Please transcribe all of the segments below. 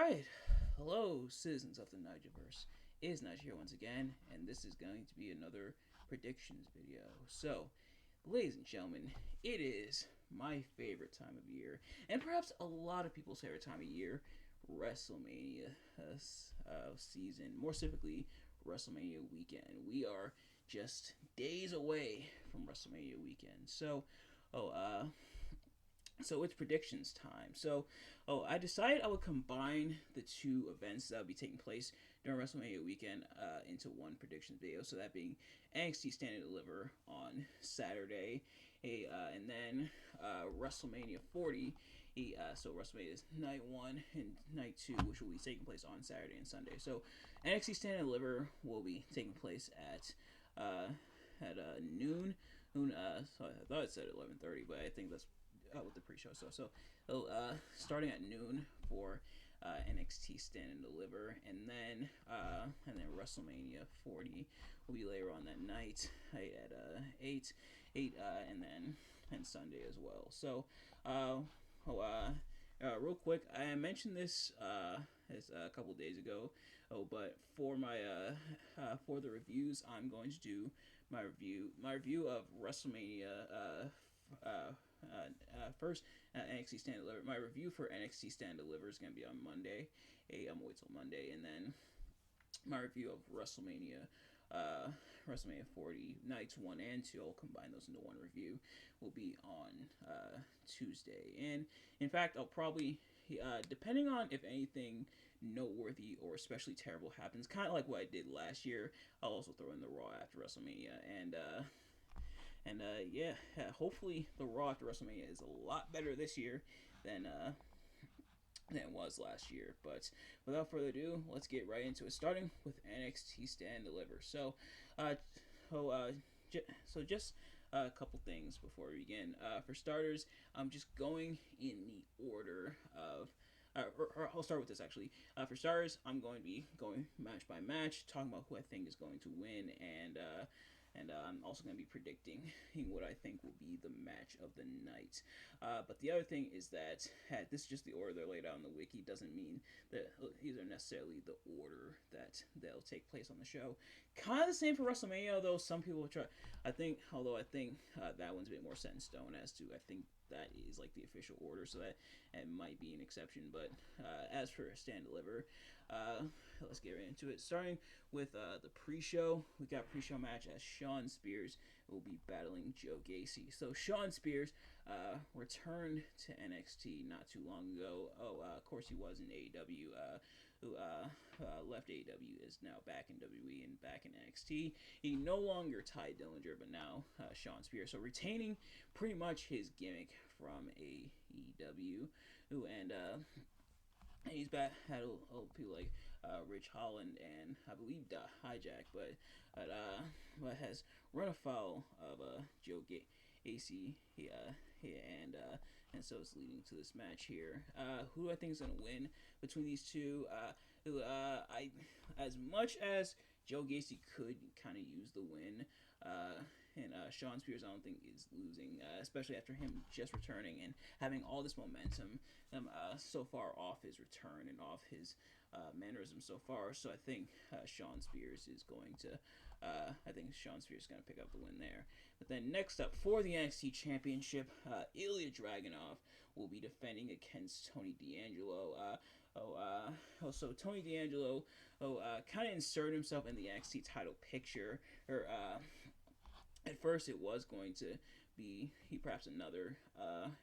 Alright, hello citizens of the Nigelverse. It is Nigel here once again, and this is going to be another predictions video. So, ladies and gentlemen, it is my favorite time of year, and perhaps a lot of people's favorite time of year, WrestleMania season, more specifically, WrestleMania weekend. We are just days away from WrestleMania weekend. Oh, uh, so it's predictions time. I decided I would combine the two events that will be taking place during WrestleMania weekend into one predictions video. So that being NXT Stand and Deliver on Saturday, and then WrestleMania 40. So WrestleMania is night one and night two, which will be taking place on Saturday and Sunday. So NXT Stand and Deliver will be taking place at noon. So I thought it said 11:30, but I think that's with the pre-show. Starting at noon for NXT Stand and Deliver, and then WrestleMania 40 will be later on that night at 8, and Sunday as well. Real quick, I mentioned this a couple days ago. But for the reviews, I'm going to do my review of WrestleMania. First, NXT Stand and Deliver. My review for NXT Stand and Deliver is going to be on Monday. I'm gonna wait till Monday, and then my review of WrestleMania 40 nights 1 and 2. I'll combine those into one review. Will be on Tuesday, and in fact, I'll probably depending on if anything noteworthy or especially terrible happens, kind of like what I did last year. I'll also throw in the Raw after WrestleMania, hopefully the Raw after WrestleMania is a lot better this year than it was last year. But without further ado, let's get right into it. Starting with NXT Stand and Deliver. Just a couple things before we begin. For starters, I'm just going in the order of. I'll start with this actually. For starters, I'm going to be going match by match, talking about who I think is going to win, and I'm also going to be predicting what I think will be the match of the night. But the other thing is that this is just the order they're laid out on the wiki. Doesn't mean that these are necessarily the order that they'll take place on the show. Kind of the same for WrestleMania, although some people will try. I think that one's a bit more set in stone as to I think that is like the official order, so that it might be an exception. But as for Stand Deliver, let's get right into it. Starting with the pre-show, we got a pre-show match as Shawn Spears will be battling Joe Gacy. So Shawn Spears returned to NXT not too long ago. Of course he was in AEW. Who left AEW, is now back in WWE and back in NXT. He no longer Ty Dillinger, but now Shawn Spears. So retaining pretty much his gimmick from AEW. And he's back. Had people like Rich Holland and I believe Hijack, but has run afoul of Joe Gacy. And so it's leading to this match here. Who do I think is going to win between these two? As much as Joe Gacy could kind of use the win, and Shawn Spears I don't think is losing, especially after him just returning and having all this momentum so far off his return and off his mannerism so far. So I think Shawn Spears is going to pick up the win there. But then next up for the NXT Championship, Ilya Dragunov will be defending against Tony D'Angelo. So Tony D'Angelo kind of inserted himself in the NXT title picture. At first, it was going to be perhaps another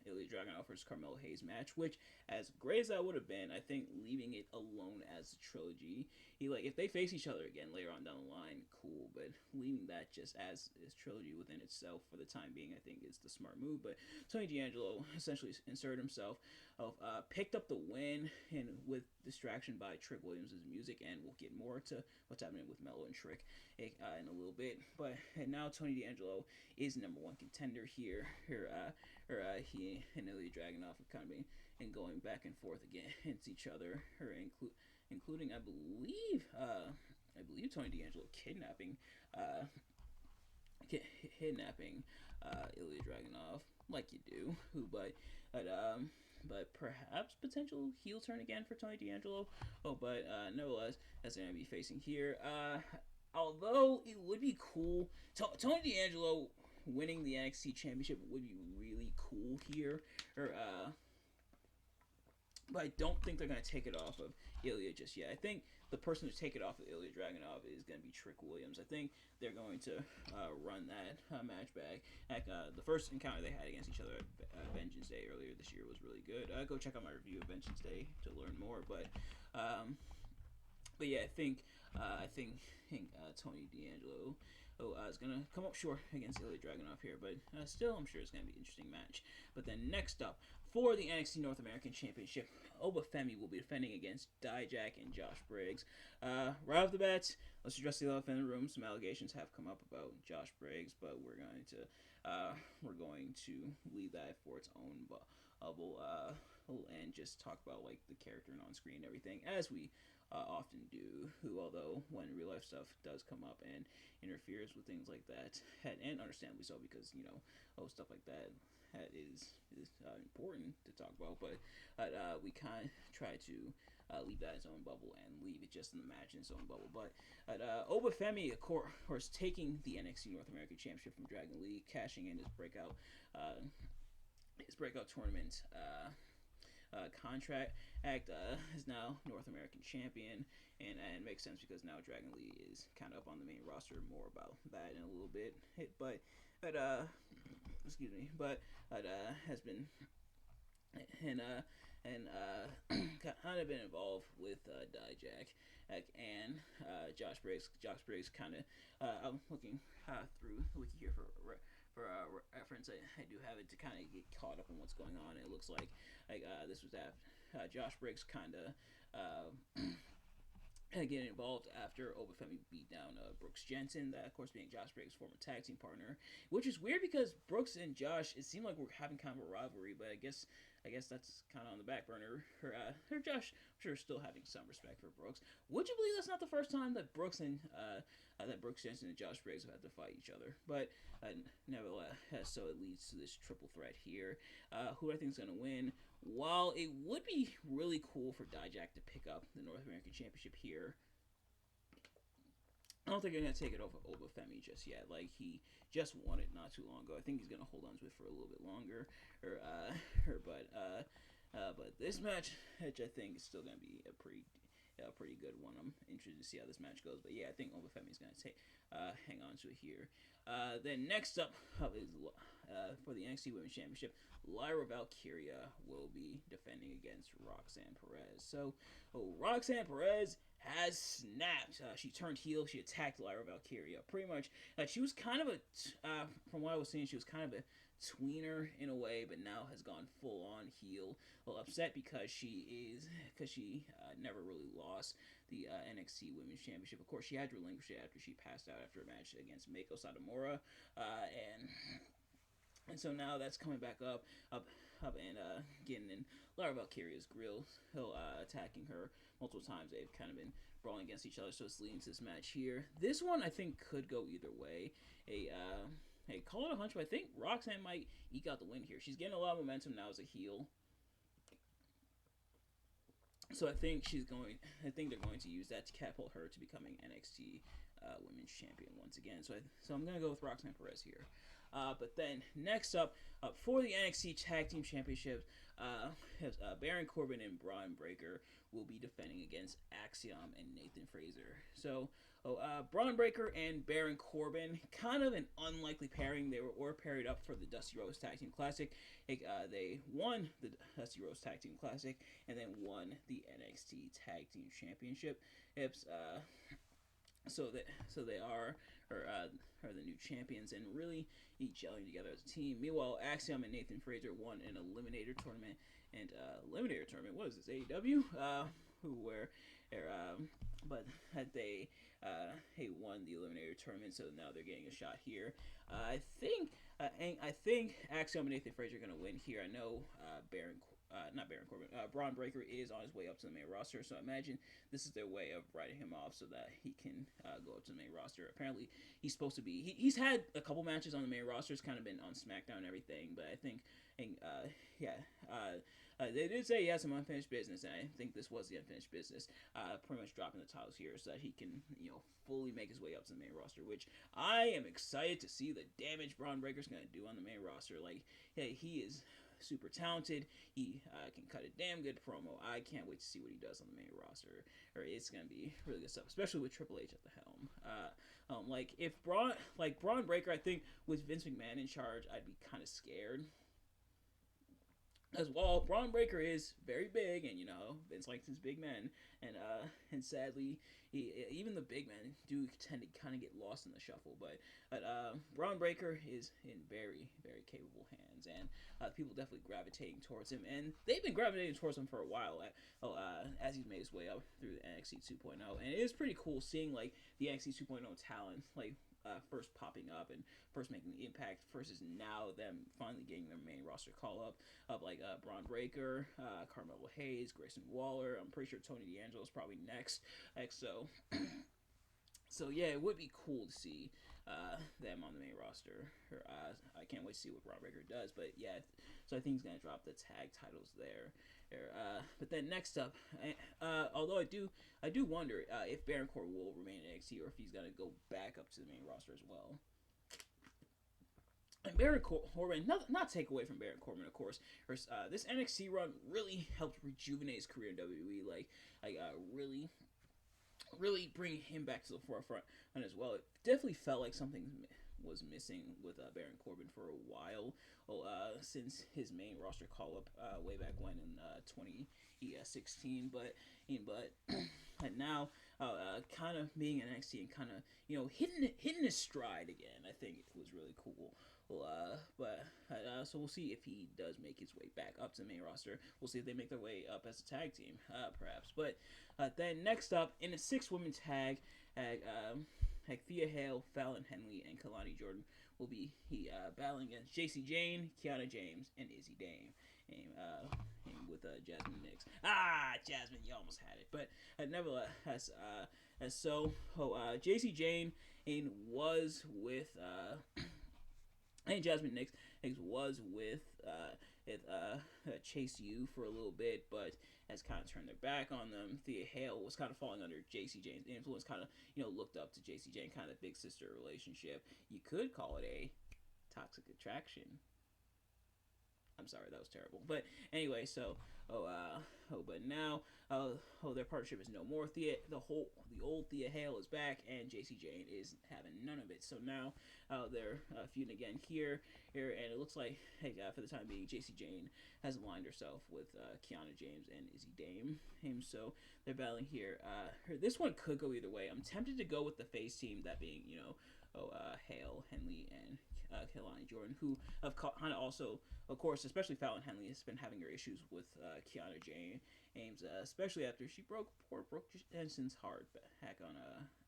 Ilya Dragunov versus Carmelo Hayes match, which, as great as that would have been, I think leaving it alone as a trilogy, if they face each other again later on down the line, cool, but leaving that just as trilogy within itself for the time being, I think is the smart move. But Tony D'Angelo essentially inserted himself, picked up the win, and with distraction by Trick Williams' music, and we'll get more to what's happening with Melo and Trick in a little bit. And now Tony D'Angelo is number one contender here. He and Ilya Dragunov have kind of been going back and forth against each other, including I believe Tony D'Angelo kidnapping Ilya Dragunov, like you do. but perhaps potential heel turn again for Tony D'Angelo. Oh, but nevertheless, that's going to be facing here. Although it would be cool, Tony D'Angelo winning the NXT Championship would be really cool here. But I don't think they're going to take it off of Ilya just yet. I think the person to take it off of Ilya Dragunov is going to be Trick Williams. I think they're going to run that match back. Heck, the first encounter they had against each other at Vengeance Day earlier this year was really good. Go check out my review of Vengeance Day to learn more. But yeah, I think Tony D'Angelo is going to come up short against Ilya Dragunov here. But still, I'm sure it's going to be an interesting match. But then next up, for the NXT North American Championship, Obafemi will be defending against Dijak and Josh Briggs. Right off the bat, let's address the elephant in the room. Some allegations have come up about Josh Briggs, but we're going to leave that for its own bubble and just talk about like the character and on screen and everything as we often do. Who, although when real life stuff does come up and interferes with things like that, and understandably so because stuff like that is important to talk about, but we kind of try to leave that in its own bubble and leave it just in the match in its own bubble. But Obafemi, of course, taking the NXT North American Championship from Dragon Lee, cashing in his breakout tournament contract is now North American champion, and it makes sense because now Dragon Lee is kind of up on the main roster. More about that in a little bit, but has been kind of been involved with Dijak and Josh Briggs. Josh Briggs kind of I'm looking through the wiki here for reference. I do have it to kind of get caught up in what's going on. It looks like this was after Josh Briggs kind of getting involved after Obafemi beat down Brooks Jensen, that of course being Josh Briggs' former tag team partner, which is weird because Brooks and Josh, it seemed like we're having kind of a rivalry, but I guess that's kind of on the back burner. Josh, I'm sure, still having some respect for Brooks. Would you believe that's not the first time that Brooks Jensen and Josh Briggs have had to fight each other? But nevertheless, so it leads to this triple threat here. Who I think is going to win? While it would be really cool for Dijak to pick up the North American Championship here, I don't think they're going to take it over Obafemi just yet. Like, he just won it not too long ago. I think he's going to hold on to it for a little bit longer. But this match, which I think is still going to be a pretty good one. I'm interested to see how this match goes. But yeah, I think Obafemi is going to hang on to it here. Then next up is for the NXT Women's Championship, Lyra Valkyria will be defending against Roxanne Perez. So Roxanne Perez has snapped. She turned heel. She attacked Lyra Valkyria. Pretty much, she was kind of from what I was seeing, she was kind of a tweener in a way, but now has gone full on heel. Well, upset because she never really lost the NXT Women's Championship. Of course, she had to relinquish it after she passed out after a match against Meiko Satomura, and so now that's coming back up and getting in Lyra Valkyria's grill. Attacking her multiple times. They've kind of been brawling against each other, so it's leading to this match here. This one I think could go either way. Call it a hunch, but I think Roxanne might eke out the win here. She's getting a lot of momentum now as a heel. So I think they're going to use that to catapult her to becoming NXT Women's Champion once again. So I'm going to go with Roxanne Perez here. But then next up for the NXT Tag Team Championships, Baron Corbin and Braun Breaker will be defending against Axiom and Nathan Frazer. So Braun Breaker and Baron Corbin, kind of an unlikely pairing. They were paired up for the Dusty Rhodes Tag Team Classic. They won the Dusty Rhodes Tag Team Classic and then won the NXT Tag Team Championship. So they are the new champions and really gelling together as a team. Meanwhile, Axiom and Nathan Frazer won an Eliminator tournament. And Eliminator tournament, what is this, AEW? They won the Eliminator tournament, so now they're getting a shot here. I think Axiom and Nathan Frazer are going to win here. I know Braun Breaker is on his way up to the main roster, so I imagine this is their way of writing him off so that he can go up to the main roster. Apparently, he's supposed to be. He's had a couple matches on the main roster. It's kind of been on SmackDown and everything, but I think and yeah, they did say he has some unfinished business, and I think this was the unfinished business. Pretty much dropping the titles here so that he can, fully make his way up to the main roster. Which I am excited to see the damage Braun Breaker's gonna do on the main roster. Like, hey, he is super talented. He can cut a damn good promo. I can't wait to see what he does on the main roster. Or it's gonna be really good stuff, especially with Triple H at the helm. Like if Braun Breaker, I think with Vince McMahon in charge, I'd be kind of scared. As well, Braun Breaker is very big, and Vince likes his big men, and sadly, even the big men do tend to kind of get lost in the shuffle. But Braun Breaker is in very very capable hands, and people definitely gravitating towards him, and they've been gravitating towards him for a while. As he's made his way up through the NXT 2.0, and it is pretty cool seeing like the NXT 2.0 talent like. First popping up and first making the impact versus now them finally getting their main roster call up like Braun Breaker, Carmelo Hayes, Grayson Waller. I'm pretty sure Tony D'Angelo is probably next. So yeah, it would be cool to see them on the main roster. I can't wait to see what Braun Breaker does. But yeah, so I think he's gonna drop the tag titles there. But then next up, although I do wonder if Baron Corbin will remain in NXT or if he's gonna go back up to the main roster as well. And Baron Corbin, not take away from Baron Corbin, of course. This NXT run really helped rejuvenate his career in WWE. Really bring him back to the forefront, and as well, it definitely felt like something was missing with Baron Corbin for a while. Since his main roster call up way back when in 2016, but and now kind of being in NXT and kind of hitting his stride again. I think it was really cool. So we'll see if he does make his way back up to the main roster. We'll see if they make their way up as a tag team, perhaps. But then next up in a 6-woman tag, Thea Hale, Fallon Henley, and Kalani Jordan will be battling against JC Jane, Kiana James, and Izzy Dame. And with Jasmine Nix. Jasmine, you almost had it. But nevertheless, JC Jane was with and Jasmine Nix was with Chase U for a little bit, but has kind of turned their back on them. Thea Hale was kind of falling under JC Jane's influence, kind of looked up to JC Jane, kind of big sister relationship. You could call it a toxic attraction. I'm sorry, that was terrible. But anyway, but now, their partnership is no more. The old Thea Hale is back, and JC Jane is having none of it. So now, they're feuding again here, and it looks like, for the time being, JC Jane has aligned herself with Kiana James and Izzy Dame. So they're battling here. This one could go either way. I'm tempted to go with the face team, that being, Hale, Henley, and Kalani Jordan, who have kind of also, of course, especially Fallon Henley, has been having her issues with Kiana James, especially after she broke Jensen's heart back on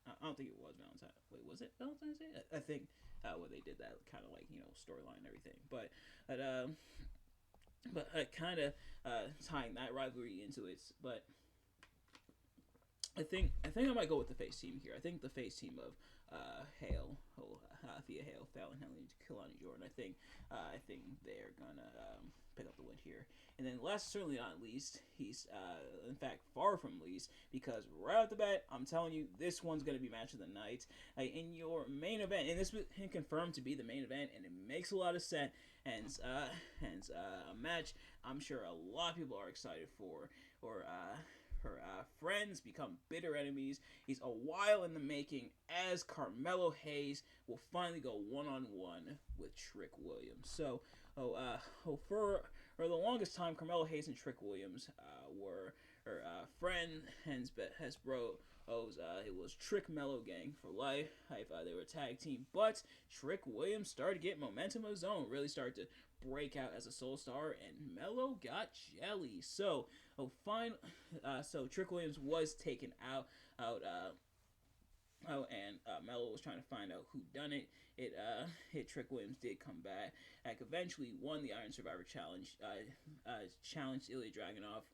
I don't think it was Valentine's. Wait, was it Valentine's Day? I think when they did that kind of storyline and everything, but kind of tying that rivalry into it. But I think I might go with the face team here. I think the face team of Thea Hale, Fallon Henley, and Kalani Jordan. I think they're gonna pick up the win here. And then last, certainly not least, he's in fact far from least, because right off the bat, I'm telling you, this one's gonna be match of the night in your main event, and this was confirmed to be the main event, and it makes a lot of sense. Hence, a match I'm sure a lot of people are excited for, or her friends become bitter enemies. He's a while in the making, as Carmelo Hayes will finally go one-on-one with Trick Williams. So, for the longest time, Carmelo Hayes and Trick Williams were her friend, hence Hasbro. It was Trick Mello Gang for life. They were a tag team, but Trick Williams started to get momentum of his own, really started to break out as a solo star, and Mello got jelly. So, so Trick Williams was taken out, and Mello was trying to find out who done it. Trick Williams did come back, eventually won the Iron Survivor Challenge, challenged Ilya Dragunov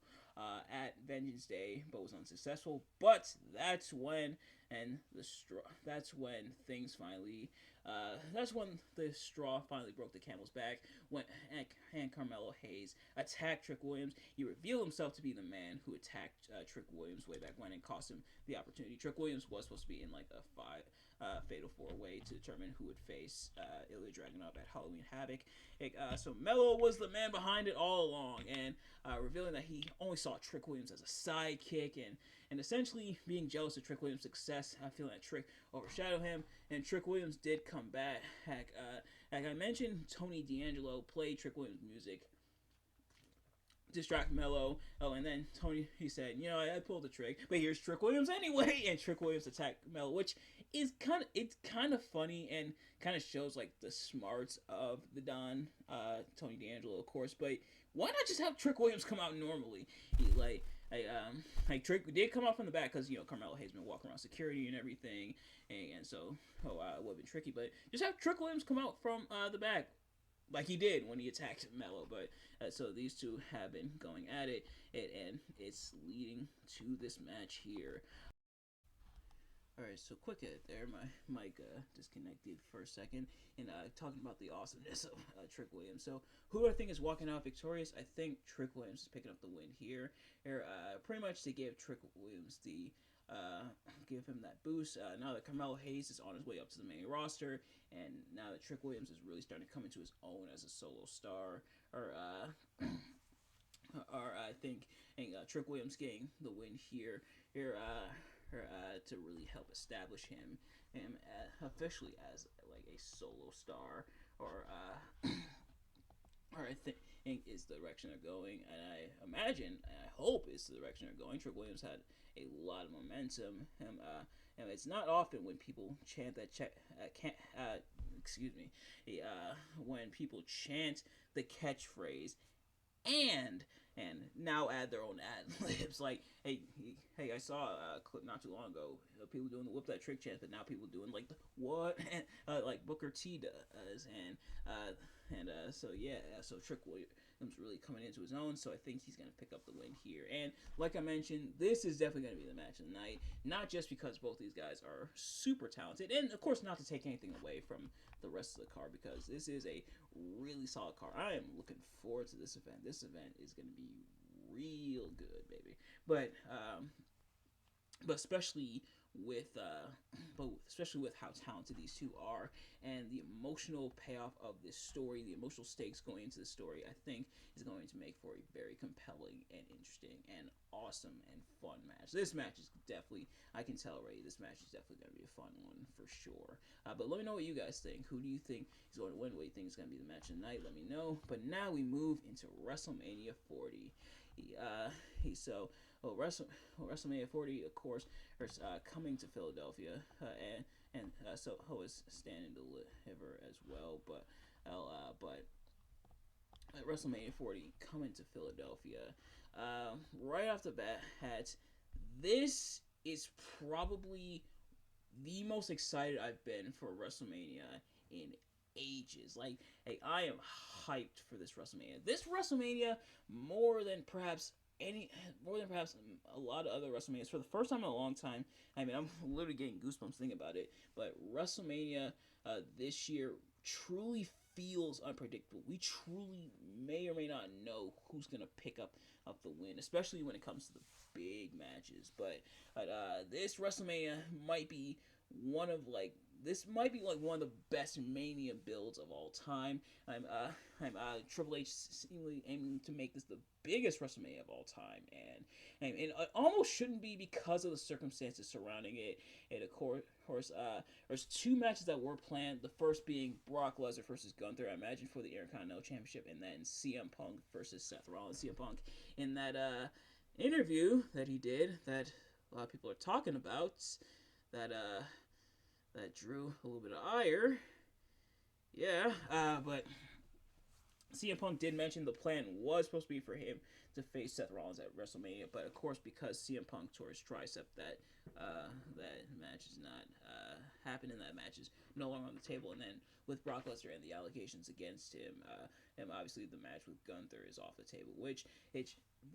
at Vengeance Day, but was unsuccessful. But that's when and the straw. That's when things finally. That's when the straw finally broke the camel's back. When and Carmelo Hayes attacked Trick Williams, he revealed himself to be the man who attacked Trick Williams way back when and cost him the opportunity. Trick Williams was supposed to be in like a fatal 4-way to determine who would face Ilya Dragunov at Halloween Havoc. So Melo was the man behind it all along, and revealing that he only saw Trick Williams as a sidekick, and essentially being jealous of Trick Williams' success, feeling that Trick overshadowed him, and Trick Williams did come back. Like I mentioned, Tony D'Angelo played Trick Williams' music, distract Melo. Oh, and then Tony, he said, I pulled the trick, but here's Trick Williams anyway, and Trick Williams attacked Melo, which is kind of funny and kind of shows like the smarts of the Don, Tony D'Angelo, of course. But why not just have Trick Williams come out normally? Trick did come out from the back because Carmelo Hayes been walking around security and everything, and so it would have been tricky. But just have Trick Williams come out from the back like he did when he attacked Melo. But so these two have been going at it, and it's leading to this match here. Alright, so quick edit there. My mic disconnected for a second. And talking about the awesomeness of Trick Williams. So, who do I think is walking out victorious? I think Trick Williams is picking up the win here. Pretty much to give Trick Williams give him that boost. Now that Carmelo Hayes is on his way up to the main roster, and now that Trick Williams is really starting to come into his own as a solo star, or I think Trick Williams getting the win here to really help establish him officially as like a solo star, or I think is the direction they're going, and I imagine and I hope it's the direction they're going. Trick Williams had a lot of momentum, and it's not often when people chant that when people chant the catchphrase and now add their own ad libs. Like, hey, I saw a clip not too long ago of people doing the whoop that trick chant, but now people doing like the what, like Booker T does, so Trick Williams really coming into his own. So I think he's gonna pick up the win here. And like I mentioned, this is definitely gonna be the match of the night. Not just because both these guys are super talented, and of course not to take anything away from the rest of the card, because this is a really solid card. I am looking forward to this event. This event is going to be real good, baby. But especially with how talented these two are, and the emotional payoff of this story, the emotional stakes going into the story, I think is going to make for a very compelling and interesting and awesome and fun match. This match is definitely, I can tell already, this match is definitely going to be a fun one for sure. But let me know what you guys think. Who do you think is going to win? What do you think is going to be the match of the night? Let me know. But now we move into WrestleMania 40. WrestleMania 40, of course, is coming to Philadelphia, and so is Stand and Deliver as well. But WrestleMania 40 coming to Philadelphia. Right off the bat, this is probably the most excited I've been for WrestleMania in ages. Like, hey, I am hyped for this WrestleMania. This WrestleMania, more than perhaps a lot of other WrestleManias, for the first time in a long time. I mean, I'm literally getting goosebumps thinking about it. But WrestleMania this year truly feels unpredictable. We truly may or may not know who's gonna pick up the win, especially when it comes to the big matches. But this WrestleMania might be one of one of the best Mania builds of all time. Triple H seemingly aiming to make this the biggest WrestleMania of all time, and it almost shouldn't be because of the circumstances surrounding it. And of course, there's two matches that were planned. The first being Brock Lesnar versus Gunther, I imagine, for the Intercontinental Championship, and then CM Punk versus Seth Rollins. CM Punk, in that interview that he did, that a lot of people are talking about, that drew a little bit of ire. Yeah, but CM Punk did mention the plan was supposed to be for him to face Seth Rollins at WrestleMania, but of course, because CM Punk tore his tricep, that match is not happening. That match is no longer on the table. And then with Brock Lesnar and the allegations against him, obviously the match with Gunther is off the table.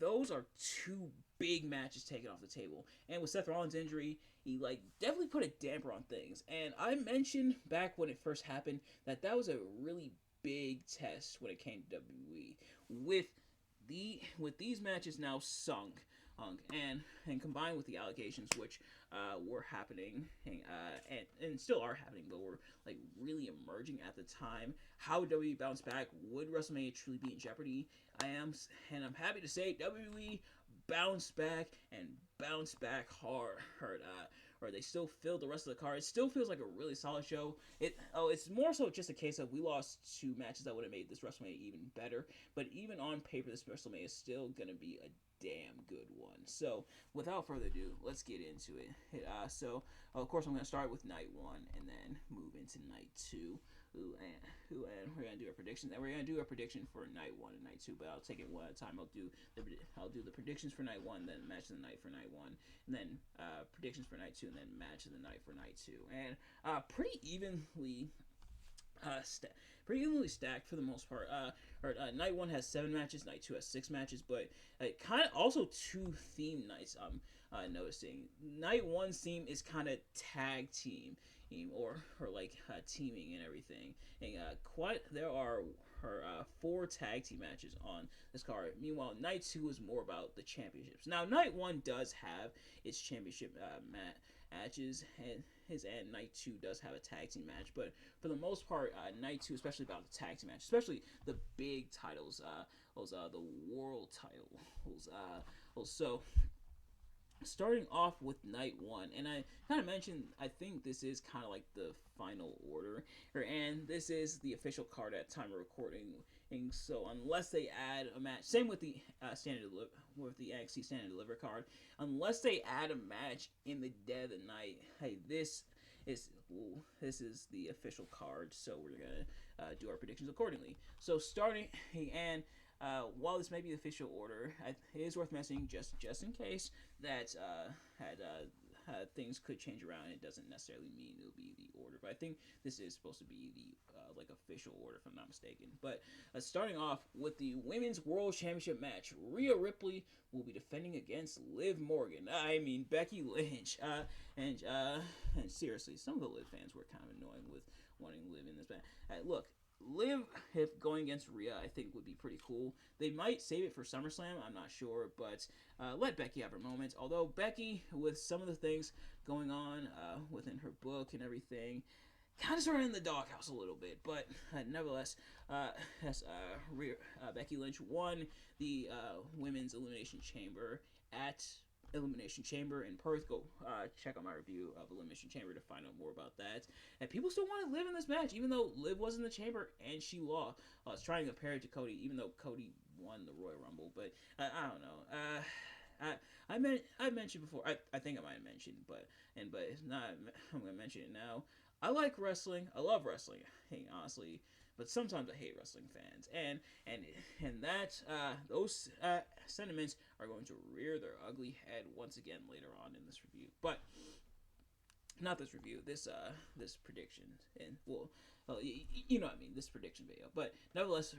Those are two big matches taken off the table. And with Seth Rollins' injury, he like definitely put a damper on things. And I mentioned back when it first happened that was a really big test when it came to WWE with these matches now sunk. And combined with the allegations which were happening and still are happening, but were like really emerging at the time, how would WWE bounce back? Would WrestleMania truly be in jeopardy? I'm happy to say WWE bounced back and bounced back hard. Or they still filled the rest of the card. It still feels like a really solid show. It's more so just a case of we lost 2 matches that would have made this WrestleMania even better. But even on paper, this WrestleMania is still gonna be a damn good one. So without further ado, let's get into it. So of course I'm gonna start with night 1 and then move into night 2. And we're gonna do our predictions. And we're gonna do a prediction for night 1 and night 2, but I'll take it one at a time. I'll do the predictions for night 1, then match of the night for night 1, and then predictions for night 2, and then match of the night for night 2. And pretty evenly stacked for the most part. Night 1 has 7 matches, night 2 has 6 matches, but kind of also 2 theme nights. I'm noticing night 1's theme is kind of tag team or like teaming and everything. And there are 4 tag team matches on this card. Meanwhile, night 2 is more about the championships. Now, night 1 does have its championship matches, and night 2 does have a tag team match, but for the most part, night 2, especially about the tag team match, especially the big titles, the world titles. So starting off with night 1, and I kind of mentioned, I think this is kind of like the final order, and this is the official card at time of recording. And so unless they add a match, same with the NXT Stand and Deliver card, unless they add a match in the dead of the night, hey, this is the official card. So we're gonna do our predictions accordingly. So starting and while this may be the official order, it is worth mentioning just in case that things could change around. It doesn't necessarily mean it'll be the order, but I think this is supposed to be the like official order, if I'm not mistaken. But starting off with the Women's World Championship match, Rhea Ripley will be defending against Liv Morgan. I mean Becky Lynch. And seriously, some of the Liv fans were kind of annoying with wanting Liv in this match. Look. Liv, if going against Rhea, I think would be pretty cool. They might save it for SummerSlam, I'm not sure, but let Becky have her moments. Although Becky, with some of the things going on within her book and everything, kind of started in the doghouse a little bit. But nevertheless, Becky Lynch won the Women's Elimination Chamber at Elimination Chamber in Perth. Go check out my review of Elimination Chamber to find out more about that. And people still want to Liv in this match, even though Liv was in the chamber and she lost. I was trying to compare it to Cody, even though Cody won the Royal Rumble. But I don't know. I mentioned before. I think I might have mentioned, but it's not. I'm gonna mention it now. I like wrestling. I love wrestling. Hey, honestly. But sometimes I hate wrestling fans, and that those sentiments are going to rear their ugly head once again later on in this review. But not this review, this prediction, and you know what I mean, this prediction video. But nevertheless,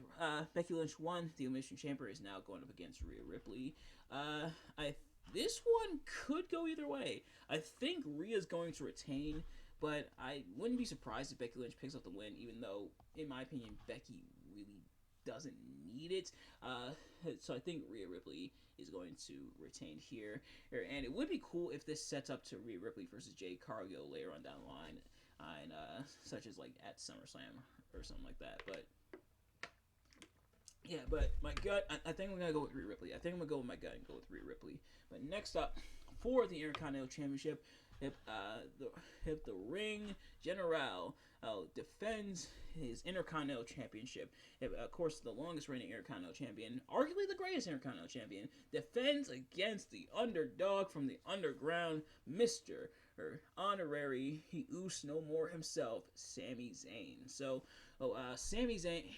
Becky Lynch won. The Elimination Chamber is now going up against Rhea Ripley. This one could go either way. I think Rhea's going to retain. But I wouldn't be surprised if Becky Lynch picks up the win, even though, in my opinion, Becky really doesn't need it. So I think Rhea Ripley is going to retain here. And it would be cool if this sets up to Rhea Ripley versus Jade Cargill later on down the line, such as like at SummerSlam or something like that. But yeah, but my gut, I think I'm going to go with Rhea Ripley. I think I'm going to go with my gut and go with Rhea Ripley. But next up, for the Intercontinental Championship, if the Ring General defends his Intercontinental Championship, of course the longest reigning Intercontinental Champion, arguably the greatest Intercontinental Champion, defends against the underdog from the underground, Mr. Honorary He Oos No More himself, Sami Zayn. So, Sami Zayn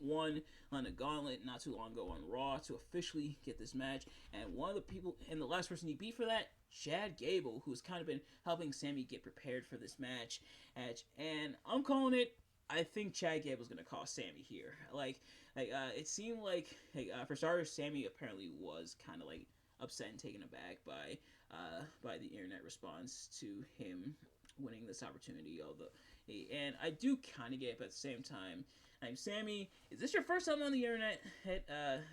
won on a gauntlet not too long ago on Raw to officially get this match, and one of the people, and the last person he beat for that, Chad Gable, who's kind of been helping Sami get prepared for this match, and I'm calling it I think Chad Gable's gonna cost Sammy here. It seemed for starters, Sammy apparently was kind of upset and taken aback by the internet response to him winning this opportunity. And I do kind of get it, but at the same time, I'm Sammy. Is this your first time on the internet?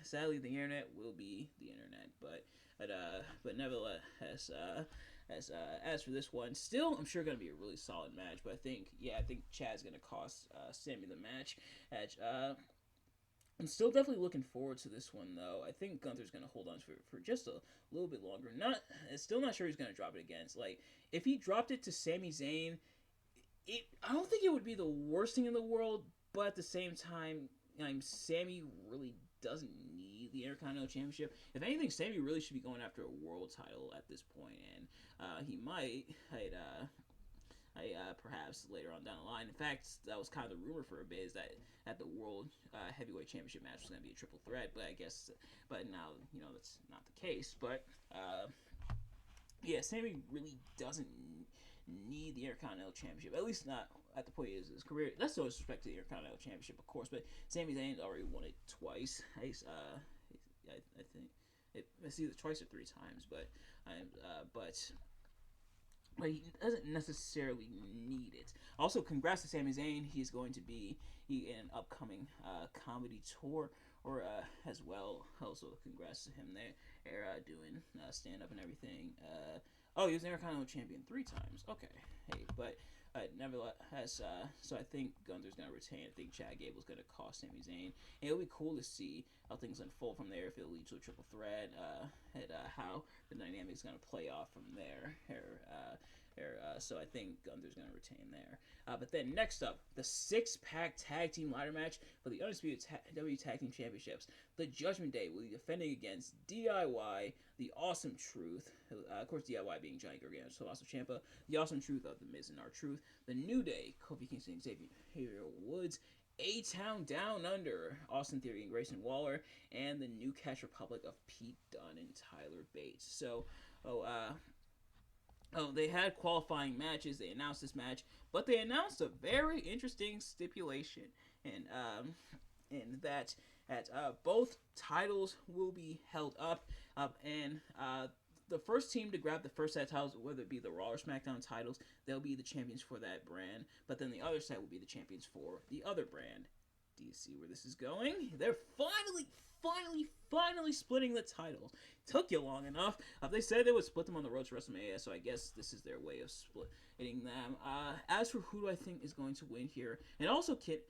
Sadly, the internet will be the internet, but nevertheless, as for this one, still I'm sure gonna be a really solid match. But I think Chad's gonna cost Sammy the match. I'm still definitely looking forward to this one, though. I think Gunther's going to hold on for just a little bit longer. Still not sure he's going to drop it against. If he dropped it to Sami Zayn, I don't think it would be the worst thing in the world, but at the same time, Sammy really doesn't need the Intercontinental Championship. If anything, Sammy really should be going after a world title at this point, and he might. Perhaps later on down the line. In fact, that was kind of the rumor for a bit, is that the World Heavyweight Championship match was going to be a triple threat, but now, that's not the case. But, Sammy really doesn't need the Intercontinental Championship, at least not at the point of his career. That's no disrespect to the Intercontinental Championship, of course, but Sami Zayn's already won it twice. I think it's either twice or three times, but he doesn't necessarily need it. Also, congrats to Sami Zayn. He's going to be in an upcoming comedy tour, as well. Also, congrats to him there, doing stand-up and everything. He was Intercontinental Champion 3 times. Okay, but nevertheless, so I think Gunther's going to retain. I think Chad Gable's going to cost Sami Zayn. And it'll be cool to see how things unfold from there, if it'll lead to a triple threat, and how the dynamic's going to play off from there. So I think Gunther's going to retain there. But then next up, the 6-pack tag team ladder match for the Undisputed WWE Tag Team Championships. The Judgment Day will be defending against DIY, the Awesome Truth, of course DIY being Johnny Gargano, Tommaso Ciampa, the Awesome Truth of the Miz and R-Truth, the New Day, Kofi Kingston, Xavier Woods, A-Town Down Under, Austin Theory and Grayson Waller, and the New Cash Republic of Pete Dunne and Tyler Bates. So, they had qualifying matches. They announced this match, but they announced a very interesting stipulation, and that both titles will be held up, and the first team to grab the first set of titles, whether it be the Raw or SmackDown titles, they'll be the champions for that brand, but then the other set will be the champions for the other brand. Do you see where this is going? They're finally splitting the titles. Took you long enough. They said they would split them on the road to WrestleMania, so I guess this is their way of splitting them. As for who do I think is going to win here, and also can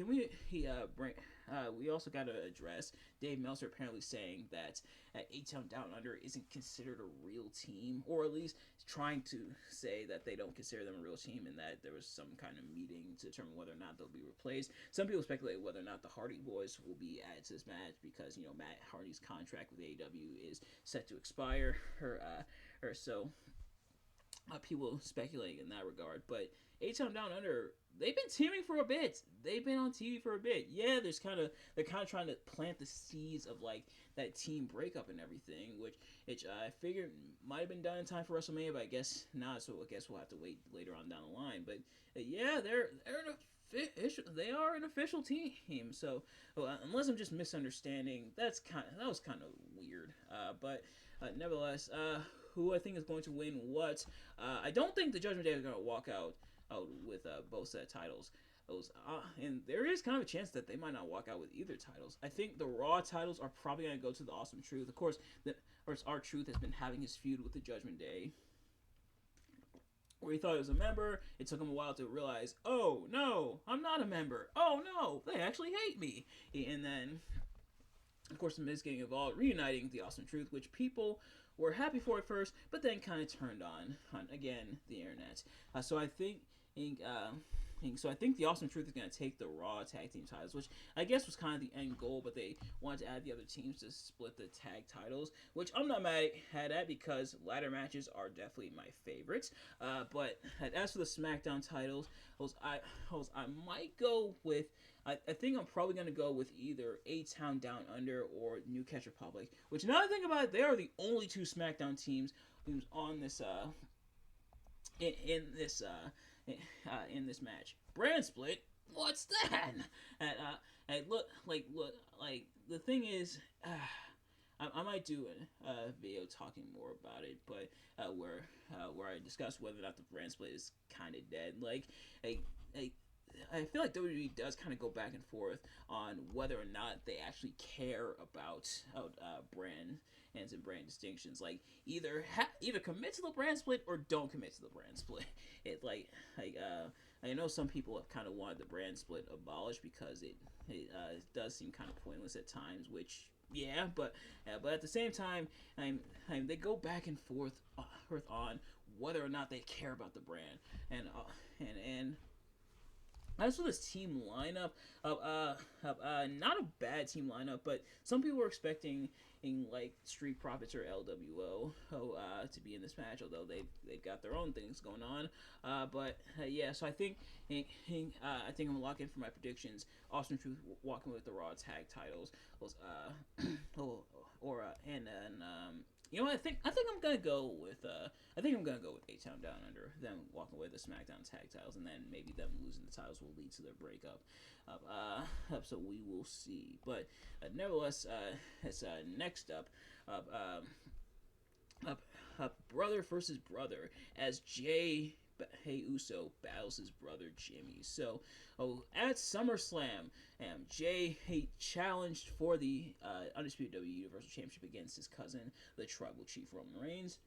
we we also got to address Dave Meltzer apparently saying that A-Town Down Under isn't considered a real team, or at least trying to say that they don't consider them a real team, and that there was some kind of meeting to determine whether or not they'll be replaced. Some people speculate whether or not the Hardy Boys will be added to this match, because Matt Hardy's contract with AEW is set to expire, so people speculating in that regard. But A-Town Down Under, they've been teaming for a bit. They've been on TV for a bit. Yeah, they're kind of trying to plant the seeds of that team breakup and everything, which I figured might have been done in time for WrestleMania, but I guess not. So I guess we'll have to wait later on down the line. But yeah, they are an official team. So unless I'm just misunderstanding, that was kind of weird. But nevertheless, who I think is going to win what? I don't think the Judgment Day is going to walk out with both set titles. And there is kind of a chance that they might not walk out with either titles. I think the Raw titles are probably going to go to the Awesome Truth. Of course, R-Truth has been having his feud with the Judgment Day, where he thought he was a member. It took him a while to realize, oh no, I'm not a member. Oh no, they actually hate me. And then, of course, the Miz getting involved, reuniting the Awesome Truth, which people were happy for at first, but then kind of turned on again the internet. So I think the Awesome Truth is going to take the Raw tag team titles, which I guess was kind of the end goal, but they wanted to add the other teams to split the tag titles, which I'm not mad at because ladder matches are definitely my favorites. But as for the SmackDown titles, I might go with, I think I'm probably going to go with either A-Town Down Under or New Cash Republic, which now that I think about it, they are the only two SmackDown teams who's on this in this match. Brand split, what's that? And look, like the thing is, I might do a video talking more about it, but where I discuss whether or not the brand split is kind of dead. Like, like I feel like WWE does kind of go back and forth on whether or not they actually care about brand and brand distinctions. Like either commit to the brand split or don't commit to the brand split. It like I know some people have kind of wanted the brand split abolished because it does seem kind of pointless at times, which yeah, but at the same time, they go back and forth on whether or not they care about the brand, and as for this team lineup, not a bad team lineup, but some people were expecting like Street Profits or LWO to be in this match, although they've got their own things going on. But yeah, so I think I'm locked in for my predictions. Austin Truth walking with the Raw tag titles, and then you know what, I think I'm gonna go with A-Town Down Under, them walking away with the SmackDown tag titles, and then maybe them losing the titles will lead to their breakup. So we will see. But nevertheless, it's next up, brother versus brother as Jay Uso battles his brother Jimmy. So, at SummerSlam, Jay challenged for the Undisputed WWE Universal Championship against his cousin, the Tribal Chief Roman Reigns,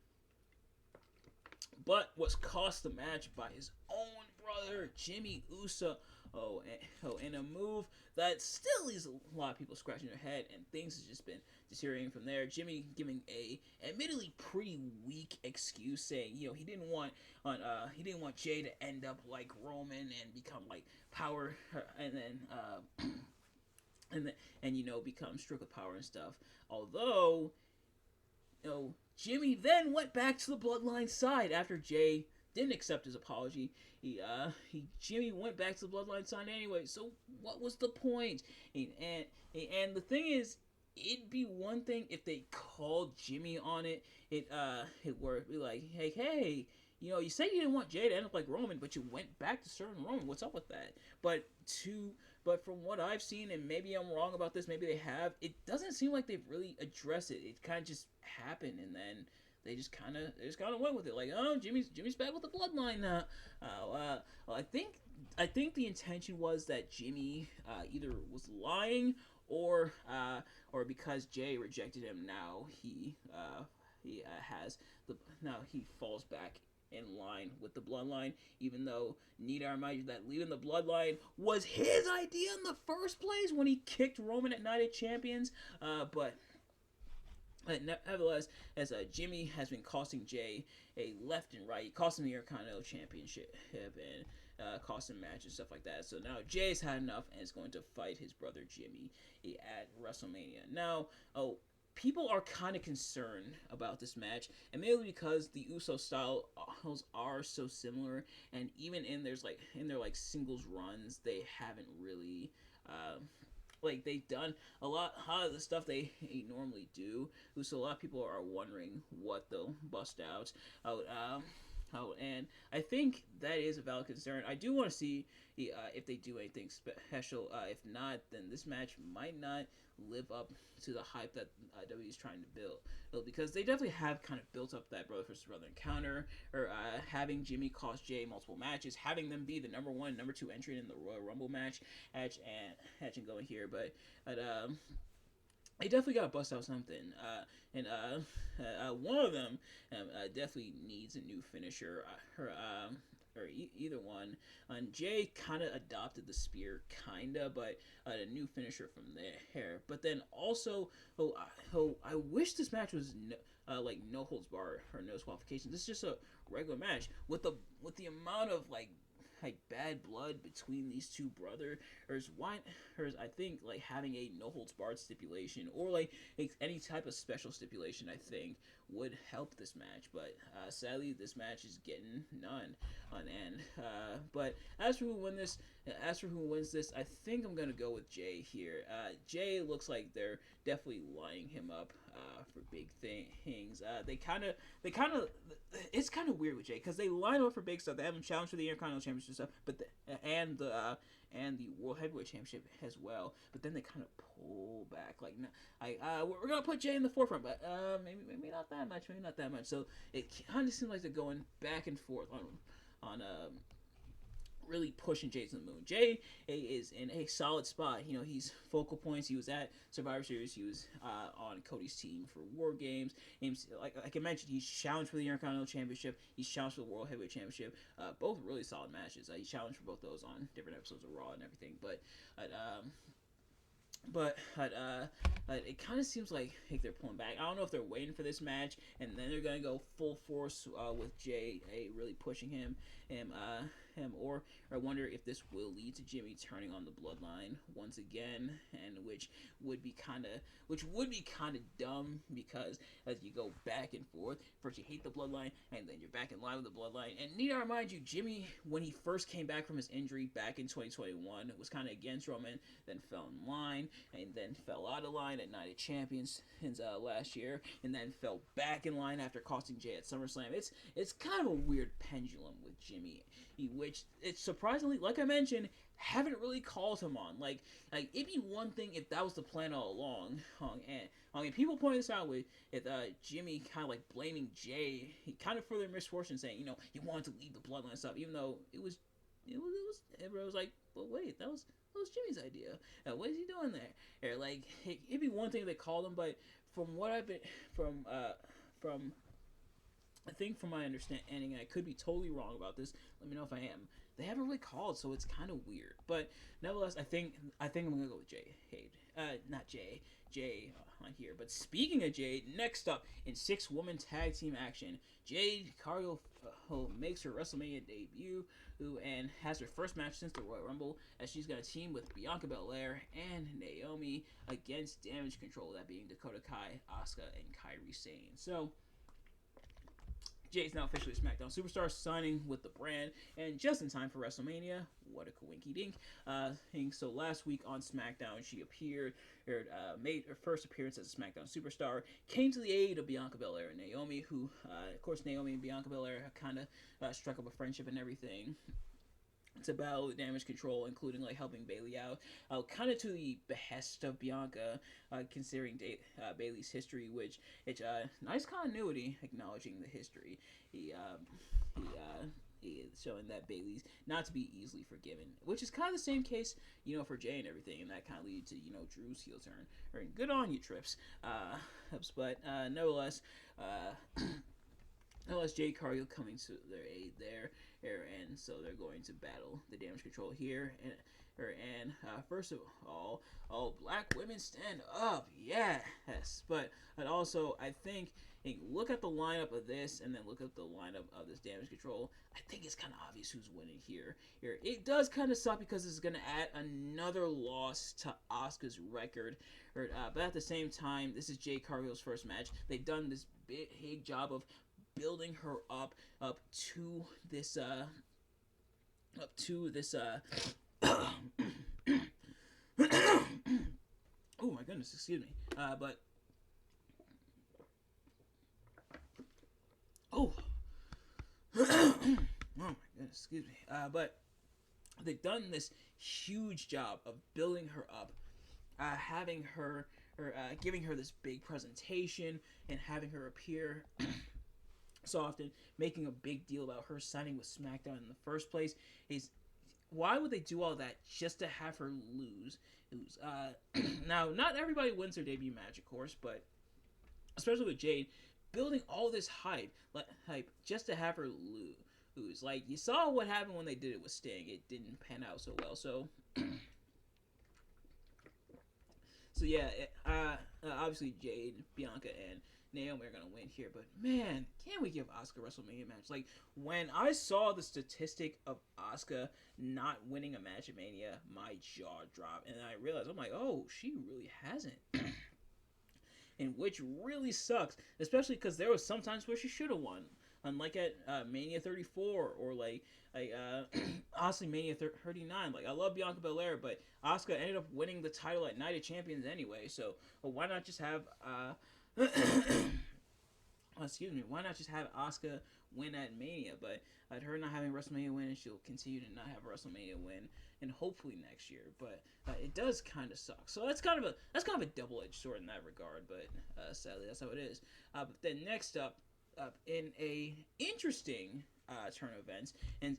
but was cost the match by his own brother Jimmy Uso. And a move that still leaves a lot of people scratching their head, and things has just been deteriorating from there. Jimmy giving a admittedly pretty weak excuse, saying he didn't want Jay to end up like Roman and become like power, and then become strict with power and stuff. Although Jimmy then went back to the Bloodline side after Jay didn't accept his apology. Jimmy went back to the Bloodline side anyway. So what was the point? And the thing is, it'd be one thing if they called Jimmy on it. It would be like, hey, you said you didn't want Jay to end up like Roman, but you went back to serving Roman. What's up with that? But from what I've seen, and maybe I'm wrong about this, maybe they have, it doesn't seem like they've really addressed it. It kind of just happened, and then they just kind of went with it, like, oh, Jimmy's back with the Bloodline now. Well, I think the intention was that Jimmy either was lying or because Jay rejected him, now he falls back in line with the Bloodline, even though need I remind you that leaving the Bloodline was his idea in the first place when he kicked Roman at Night of Champions. But nevertheless, as Jimmy has been costing Jay a left and right, costing the Intercontinental Championship and costing matches and stuff like that. So now Jay's had enough and is going to fight his brother Jimmy at WrestleMania. Now, people are kind of concerned about this match, and mainly because the Uso styles are so similar, and even in their singles runs, they haven't really they've done a lot of the stuff they normally do. So a lot of people are wondering what they'll bust out. And I think that is a valid concern. I do want to see if they do anything special. If not, then this match might not live up to the hype that WWE is trying to build, because they definitely have kind of built up that brother versus brother encounter, or having Jimmy cost Jay multiple matches, having them be the number 1, number 2 entrant in the Royal Rumble match, and going here, but they definitely gotta bust out something, and one of them definitely needs a new finisher, or either one. And Jay kind of adopted the spear, but a new finisher from there. But then also, I wish this match was no holds barred or no disqualifications. This is just a regular match with the amount of bad blood between these two brothers. I think having a no holds barred stipulation, or any type of special stipulation, I think would help this match. But sadly, this match is getting none on end. But as for who win this, As for who wins this, I think I'm gonna go with Jay here. Jay looks like they're definitely lining him up for big things. It's kind of weird with Jay because they line him up for big stuff. They have him challenge for the Intercontinental Championship stuff, but and the World Heavyweight Championship as well. But then they kind of pull back, like, we're gonna put Jay in the forefront, but maybe not that much, maybe not that much. So it kind of seems like they're going back and forth on really pushing Jay to the moon. Jay is in a solid spot. You know, he's focal points. He was at Survivor Series. He was on Cody's team for War Games. Like I mentioned, he's challenged for the Intercontinental Championship. He's challenged for the World Heavyweight Championship. Both really solid matches. He challenged for both those on different episodes of Raw and everything. But it kind of seems like they're pulling back. I don't know if they're waiting for this match and then they're gonna go full force with Jay really pushing him, or I wonder if this will lead to Jimmy turning on the Bloodline once again, and which would be kind of dumb because as you go back and forth, first you hate the Bloodline and then you're back in line with the Bloodline. And need I remind you, Jimmy, when he first came back from his injury back in 2021, was kind of against Roman, then fell in line, and then fell out of line at Night of Champions last year, and then fell back in line after costing Jay at SummerSlam. It's kind of a weird pendulum with Jimmy, which it's surprisingly, like I mentioned, haven't really called him on. Like it'd be one thing if that was the plan all along. And people pointed this out with Jimmy kind of like blaming Jay, kind of for their misfortune, saying, you know, he wanted to leave the Bloodline stuff, even though it was everybody was like, well, wait, that was Jimmy's idea. What is he doing there? Or, like, it'd be one thing if they called him, but from what I've been from I think from my understanding, and I could be totally wrong about this, let me know if I am, they haven't really called, so it's kind of weird. But nevertheless, I think I'm gonna go with Jay. Not Jay on here. But speaking of Jade, next up in 6-woman tag team action, Jade Cargill makes her WrestleMania debut and has her first match since the Royal Rumble, as she's going to team with Bianca Belair and Naomi against Damage Control, that being Dakota Kai, Asuka, and Kairi Sane. So Jade's now officially a SmackDown Superstar, signing with the brand, and just in time for WrestleMania. What a coinky dink. So last week on SmackDown, she made her first appearance as a SmackDown Superstar, came to the aid of Bianca Belair and Naomi, who, of course, Naomi and Bianca Belair have kind of struck up a friendship and everything. It's about Damage Control, including like helping Bayley out, kind of to the behest of Bianca, considering Bayley's history, which it's nice continuity, acknowledging the history. He is showing that Bayley's not to be easily forgiven, which is kind of the same case, for Jay and everything, and that kind of leads to Drew's heel turn. Or good on you, Trips. But nevertheless. Jade Cargill coming to their aid there, and so they're going to battle the Damage Control here. And first of all black women stand up, yes. But also, I think, look at the lineup of this, and then look at the lineup of this Damage Control. I think it's kind of obvious who's winning here. It does kind of suck because it's going to add another loss to Asuka's record. But at the same time, this is Jade Cargill's first match. They've done this big job of building her up to this oh my goodness, excuse me. Oh my goodness, excuse me. But they've done this huge job of building her up, having her giving her this big presentation and having her appear so often, making a big deal about her signing with SmackDown in the first place. Why would they do all that just to have her lose? Now, not everybody wins their debut match, of course, but especially with Jade, building all this hype just to have her lose. Like, you saw what happened when they did it with Sting. It didn't pan out so well. So yeah, obviously Jade, Bianca, and Naomi are going to win here, but man, can we give Asuka a WrestleMania match? Like, when I saw the statistic of Asuka not winning a match at Mania, my jaw dropped, and I realized, I'm like, oh, she really hasn't. And which really sucks, especially because there was some times where she should have won. unlike at Mania 34 or honestly Mania 39. Like I love Bianca Belair, but Asuka ended up winning the title at Night of Champions anyway. So why not just have excuse me, why not just have Asuka win at Mania? But her not having WrestleMania win, and she'll continue to not have a WrestleMania win, and hopefully next year. But it does kind of suck. So that's kind of a double-edged sword in that regard. But sadly, that's how it is. But then next up in a interesting turn of events, and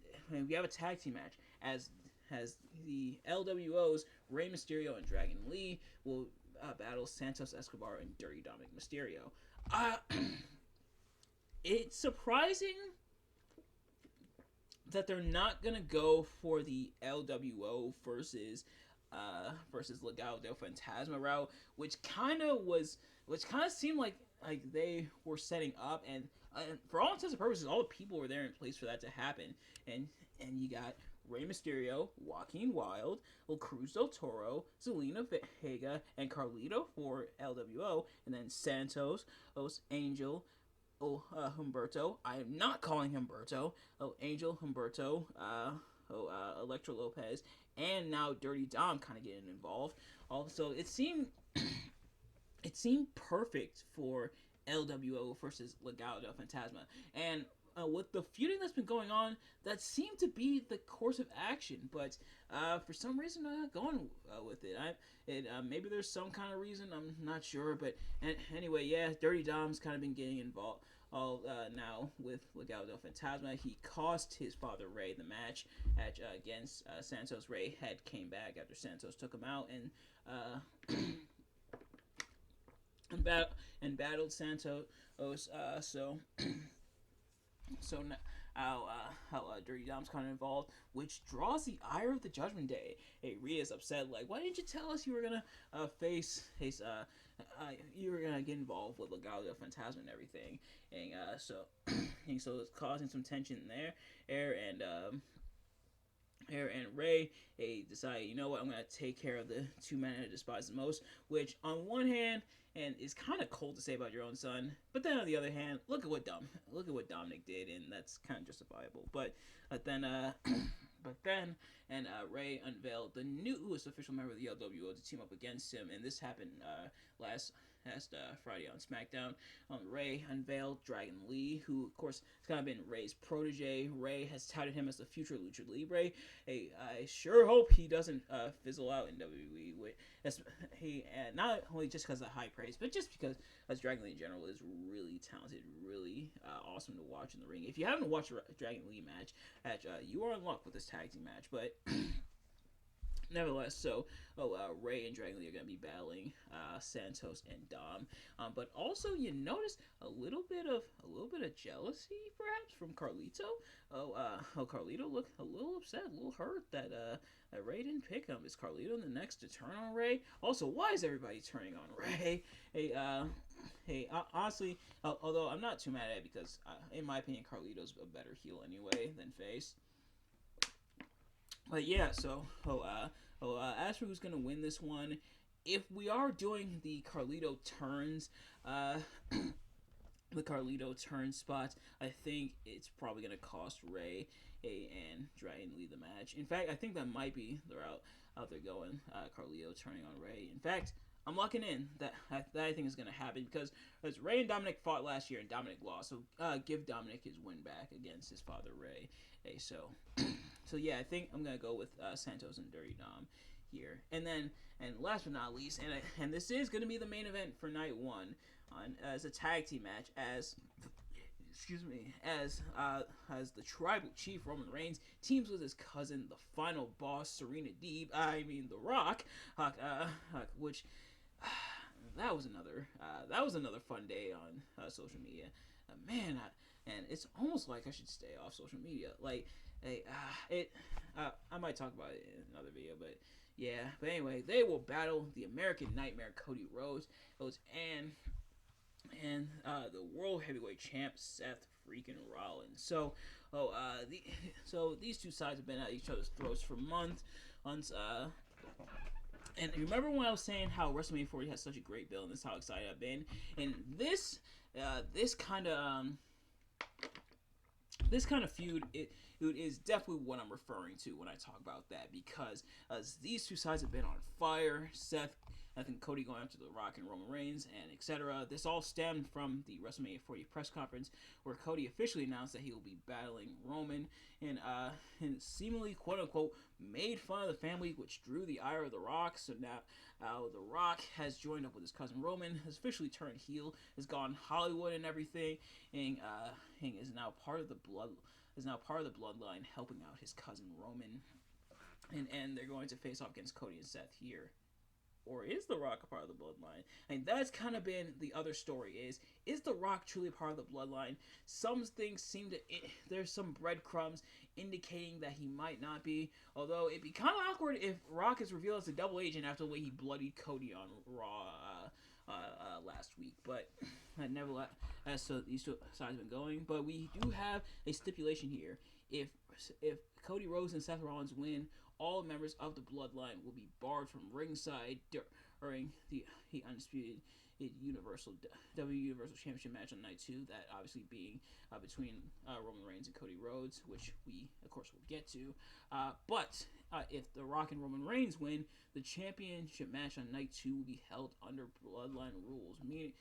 we have a tag team match as the LWO's Rey Mysterio and Dragon Lee will battle Santos Escobar and Dirty Dominic Mysterio. It's surprising that they're not gonna go for the LWO versus Legado del Fantasma route, which kind of seemed like they were setting up, and for all intents and purposes, all the people were there in place for that to happen, and you got Rey Mysterio, Joaquin Wilde, Cruz del Toro, Zelina Vega, and Carlito for LWO, and then Santos, Angel, Humberto. I am not calling Humberto. Angel, Humberto, Electro Lopez, and now Dirty Dom kind of getting involved. Also, it seemed perfect for LWO versus Legado del Fantasma, and with the feuding that's been going on, that seemed to be the course of action. But for some reason, I'm not going with it. Maybe there's some kind of reason, I'm not sure. But anyway, yeah, Dirty Dom's kind of been getting involved now with Legado del Fantasma. He cost his father Ray the match against Santos. Ray had came back after Santos took him out and battled Santos. So now, how Dirty Dom's kind of involved, which draws the ire of the Judgment Day. Hey, Rhea's upset, like, why didn't you tell us you were gonna you were gonna get involved with Legado del Fantasma and everything, and so it's causing some tension there. And Ray decided, you know what, I'm gonna take care of the two men I despise the most, which on one hand, and it's kind of cold to say about your own son, but then on the other hand, look at what Dominic did, and that's kind of justifiable. But then Ray unveiled the newest official member of the LWO to team up against him, and this happened last Friday on SmackDown. Ray unveiled Dragon Lee, who of course has kind of been Ray's protege. Ray has touted him as the future Lucha Libre. Hey, I sure hope he doesn't fizzle out in WWE. Not only just because of high praise, but just because Dragon Lee in general is really talented, really awesome to watch in the ring. If you haven't watched a Dragon Lee match, you are in luck with this tag team match, but nevertheless, Ray and Dragon Lee are going to be battling Santos and Dom, but also you notice a little bit of jealousy perhaps from Carlito. Carlito looked a little upset, a little hurt that Ray didn't pick him. Is Carlito the next to turn on Ray? Also, why is everybody turning on Ray? Honestly, although I'm not too mad at it because in my opinion, Carlito's a better heel anyway than face. But yeah, as for who's gonna win this one, if we are doing the Carlito turns, spots, I think it's probably gonna cost Ray and Dragon Lee the match. In fact, I think that might be the route out there going. Carlito turning on Ray. In fact, I'm locking in that I think is gonna happen because Ray and Dominic fought last year and Dominic lost. So give Dominic his win back against his father Ray. So yeah, I think I'm gonna go with Santos and Dirty Dom here, and last but not least, and this is gonna be the main event for night one, as a tag team match, as the Tribal Chief Roman Reigns teams with his cousin, the Final Boss Serena Deeb, The Rock, which that was another fun day on social media, and it's almost like I should stay off social media, I might talk about it in another video, but yeah. But anyway, they will battle the American Nightmare Cody Rhodes and the World Heavyweight Champ Seth freaking Rollins. So these two sides have been at each other's throats for months. And remember when I was saying how WrestleMania 40 has such a great build, and this is how excited I've been. And this kind of this kind of feud, it is definitely what I'm referring to when I talk about that, because these two sides have been on fire. Seth, I think Cody going after The Rock and Roman Reigns, and etc. This all stemmed from the WrestleMania 40 press conference, where Cody officially announced that he will be battling Roman, and seemingly, quote unquote, made fun of the family, which drew the ire of The Rock. So now The Rock has joined up with his cousin Roman, has officially turned heel, has gone Hollywood and everything, and is now part of the bloodline, helping out his cousin Roman, and they're going to face off against Cody and Seth here. Or is The Rock a part of the bloodline? And that's kind of been the other story: is The Rock truly a part of the bloodline? Some things seem to there's some breadcrumbs indicating that he might not be. Although it'd be kind of awkward if Rock is revealed as a double agent after the way he bloodied Cody on Raw last week. But nevertheless, so these two sides have been going. But we do have a stipulation here: if Cody Rhodes and Seth Rollins win, all members of the bloodline will be barred from ringside during the undisputed Universal Championship match on night 2. That obviously being between Roman Reigns and Cody Rhodes, which we of course will get to. But if The Rock and Roman Reigns win, the championship match on night 2 will be held under bloodline rules, meaning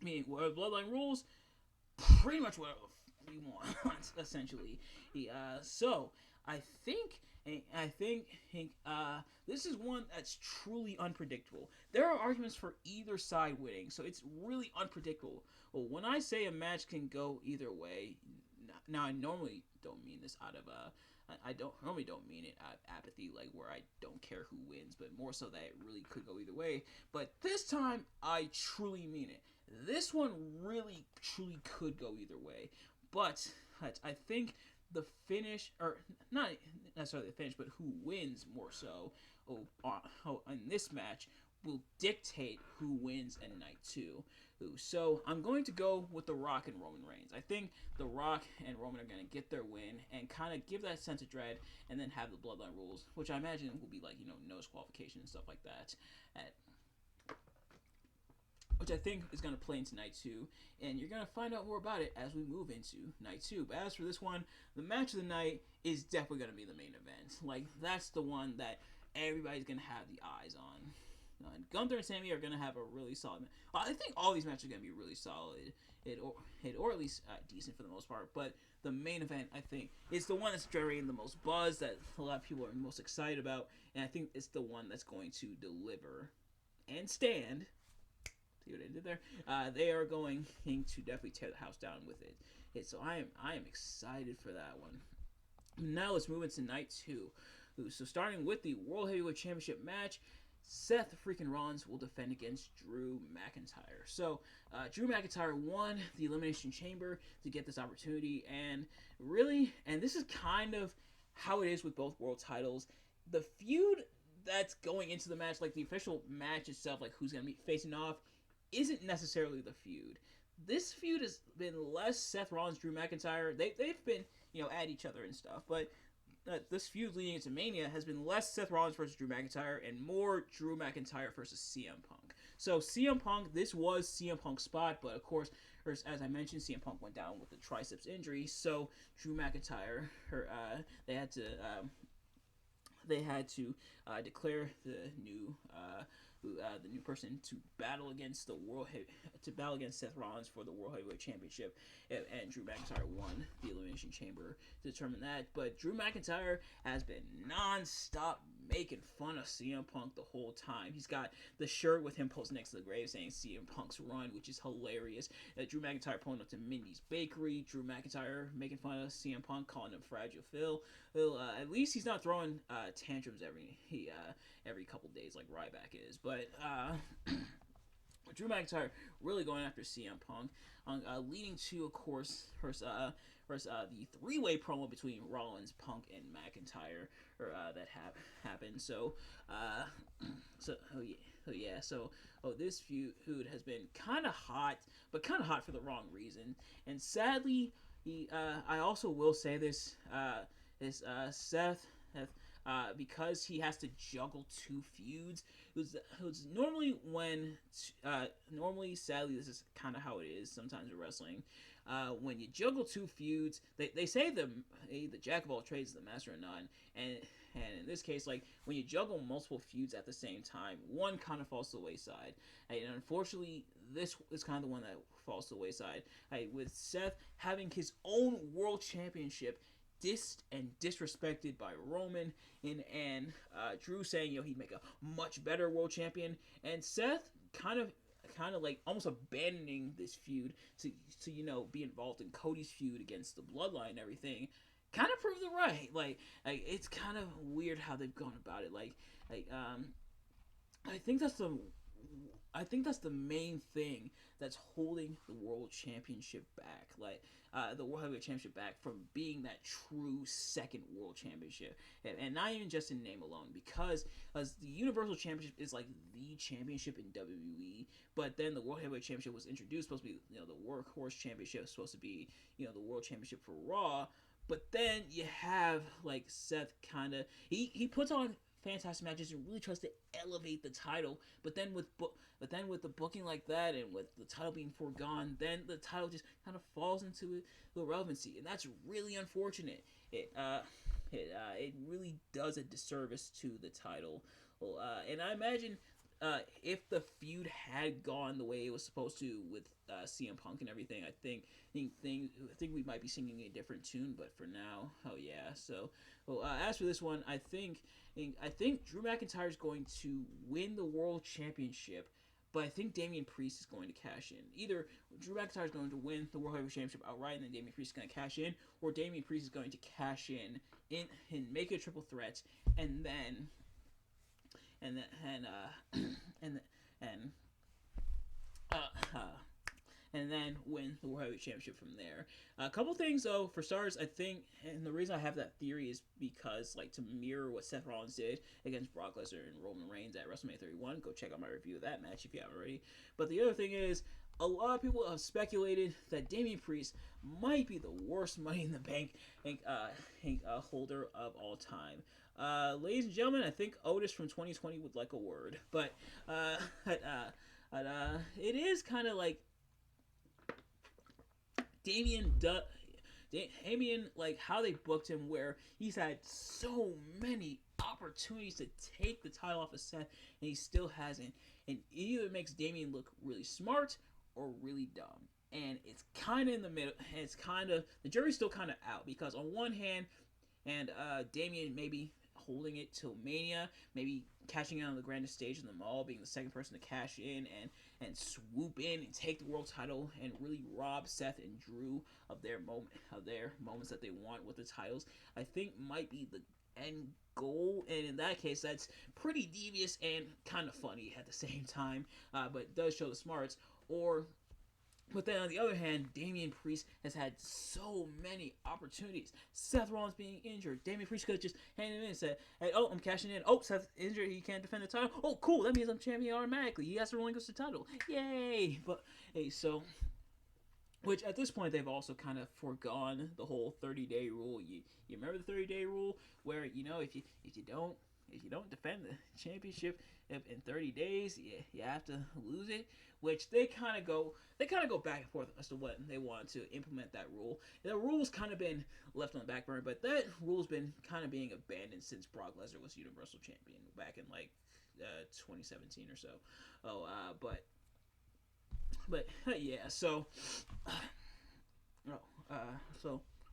bloodline rules, pretty much what we want essentially. So I think this is one that's truly unpredictable. There are arguments for either side winning, so it's really unpredictable. Well, when I say a match can go either way, now I normally don't mean this out of I don't mean it out of apathy, like where I don't care who wins, but more so that it really could go either way. But this time, I truly mean it. This one really, truly could go either way. But I think the finish, or not necessarily the finish, but who wins more so in this match will dictate who wins in night 2. So I'm going to go with The Rock and Roman Reigns. I think The Rock and Roman are going to get their win and kind of give that sense of dread, and then have the bloodline rules, which I imagine will be like, no disqualification and stuff like that, which I think is going to play into night 2, and you're going to find out more about it as we move into night 2. But as for this one, the match of the night is definitely going to be the main event. Like, that's the one that everybody's going to have the eyes on. And Gunther and Sammy are going to have a really solid match. I think all these matches are going to be really solid, or at least decent for the most part. But the main event, I think, is the one that's generating the most buzz, that a lot of people are most excited about, and I think it's the one that's going to deliver and stand. See what I did there? They are going to definitely tear the house down with it. So I am excited for that one. Now let's move into night 2. So starting with the World Heavyweight Championship match, Seth freaking Rollins will defend against Drew McIntyre. So Drew McIntyre won the Elimination Chamber to get this opportunity, and this is kind of how it is with both world titles. The feud that's going into the match, like the official match itself, like who's going to be facing off, isn't necessarily the feud. This feud has been less Seth Rollins, Drew McIntyre. They've been, at each other and stuff, but this feud leading into Mania has been less Seth Rollins versus Drew McIntyre and more Drew McIntyre versus CM Punk. So CM Punk, this was CM Punk's spot, but of course, as I mentioned, CM Punk went down with the triceps injury, so Drew McIntyre, they had to declare the new person to battle against Seth Rollins for the World Heavyweight Championship, and Drew McIntyre won the Elimination Chamber to determine that. But Drew McIntyre has been non-stop making fun of CM Punk the whole time. He's got the shirt with him posted next to the grave saying CM Punk's run, which is hilarious. Drew McIntyre pulling up to Mindy's Bakery. Drew McIntyre making fun of CM Punk, calling him Fragile Phil. At least he's not throwing tantrums every couple days like Ryback is. But Drew McIntyre really going after CM Punk, leading to, of course, the three-way promo between Rollins, Punk, and McIntyre, that happened. So this feud has been kind of hot, but kind of hot for the wrong reason. And sadly, I also will say this: Seth because he has to juggle two feuds. It was normally normally, sadly, this is kind of how it is sometimes in wrestling. When you juggle two feuds, they say the jack of all trades is the master of none, and in this case, like when you juggle multiple feuds at the same time, one kind of falls to the wayside. And unfortunately, this is kind of the one that falls to the wayside. With Seth having his own world championship dissed and disrespected by Roman, and Drew saying he'd make a much better world champion, and Seth kind of like almost abandoning this feud to be involved in Cody's feud against the Bloodline and everything. Kind of proved it right. Like it's kind of weird how they've gone about it. I think that's the main thing that's holding the world championship back. The World Heavyweight Championship back from being that true second world championship, and not even just in name alone, because the Universal Championship is like the championship in WWE, but then the World Heavyweight Championship was introduced, supposed to be the Workhorse Championship, supposed to be the World Championship for Raw, but then you have like Seth he puts on fantastic matches and really tries to elevate the title, but then with the booking like that, and with the title being foregone, then the title just kind of falls into irrelevancy, and that's really unfortunate. It really does a disservice to the title. And I imagine if the feud had gone the way it was supposed to with CM Punk and everything, I think we might be singing a different tune. But for now, oh yeah. So, as for this one, I think Drew McIntyre is going to win the World Championship, but I think Damian Priest is going to cash in. Either Drew McIntyre is going to win the World Heavyweight Championship outright, and then Damian Priest is going to cash in, or Damian Priest is going to cash in and make it a triple threat, and then win the World Heavyweight Championship from there. A couple things though, for starters, I think, and the reason I have that theory is because, like, to mirror what Seth Rollins did against Brock Lesnar and Roman Reigns at WrestleMania 31. Go check out my review of that match if you haven't already. But the other thing is, a lot of people have speculated that Damian Priest might be the worst Money in the Bank holder of all time. Ladies and gentlemen, I think Otis from 2020 would like a word, but it is kind of like Damian, like how they booked him, where he's had so many opportunities to take the title off of Seth, and he still hasn't. And it either makes Damian look really smart or really dumb. And it's kind of in the middle. And it's kind of, the jury's still kind of out, because on one hand, and Damian maybe holding it till Mania, maybe cashing in on the grandest stage in them all, being the second person to cash in and swoop in and take the world title and really rob Seth and Drew of their moments that they want with the titles, I think might be the end goal. And in that case, that's pretty devious and kind of funny at the same time, but it does show the smarts. But then on the other hand, Damian Priest has had so many opportunities. Seth Rollins being injured. Damian Priest could have just handed in and said, hey, oh, I'm cashing in. Oh, Seth's injured. He can't defend the title. Oh, cool. That means I'm champion automatically. He has to relinquish the title. Yay. But, hey, so, which at this point, they've also kind of forgone the whole 30-day rule. You remember the 30-day rule where, if you don't defend the championship in 30 days, you have to lose it, which they kind of go back and forth as to what they want to implement that rule. And the rule's kind of been left on the back burner, but that rule's been kind of being abandoned since Brock Lesnar was Universal Champion back in 2017 or so. But yeah, so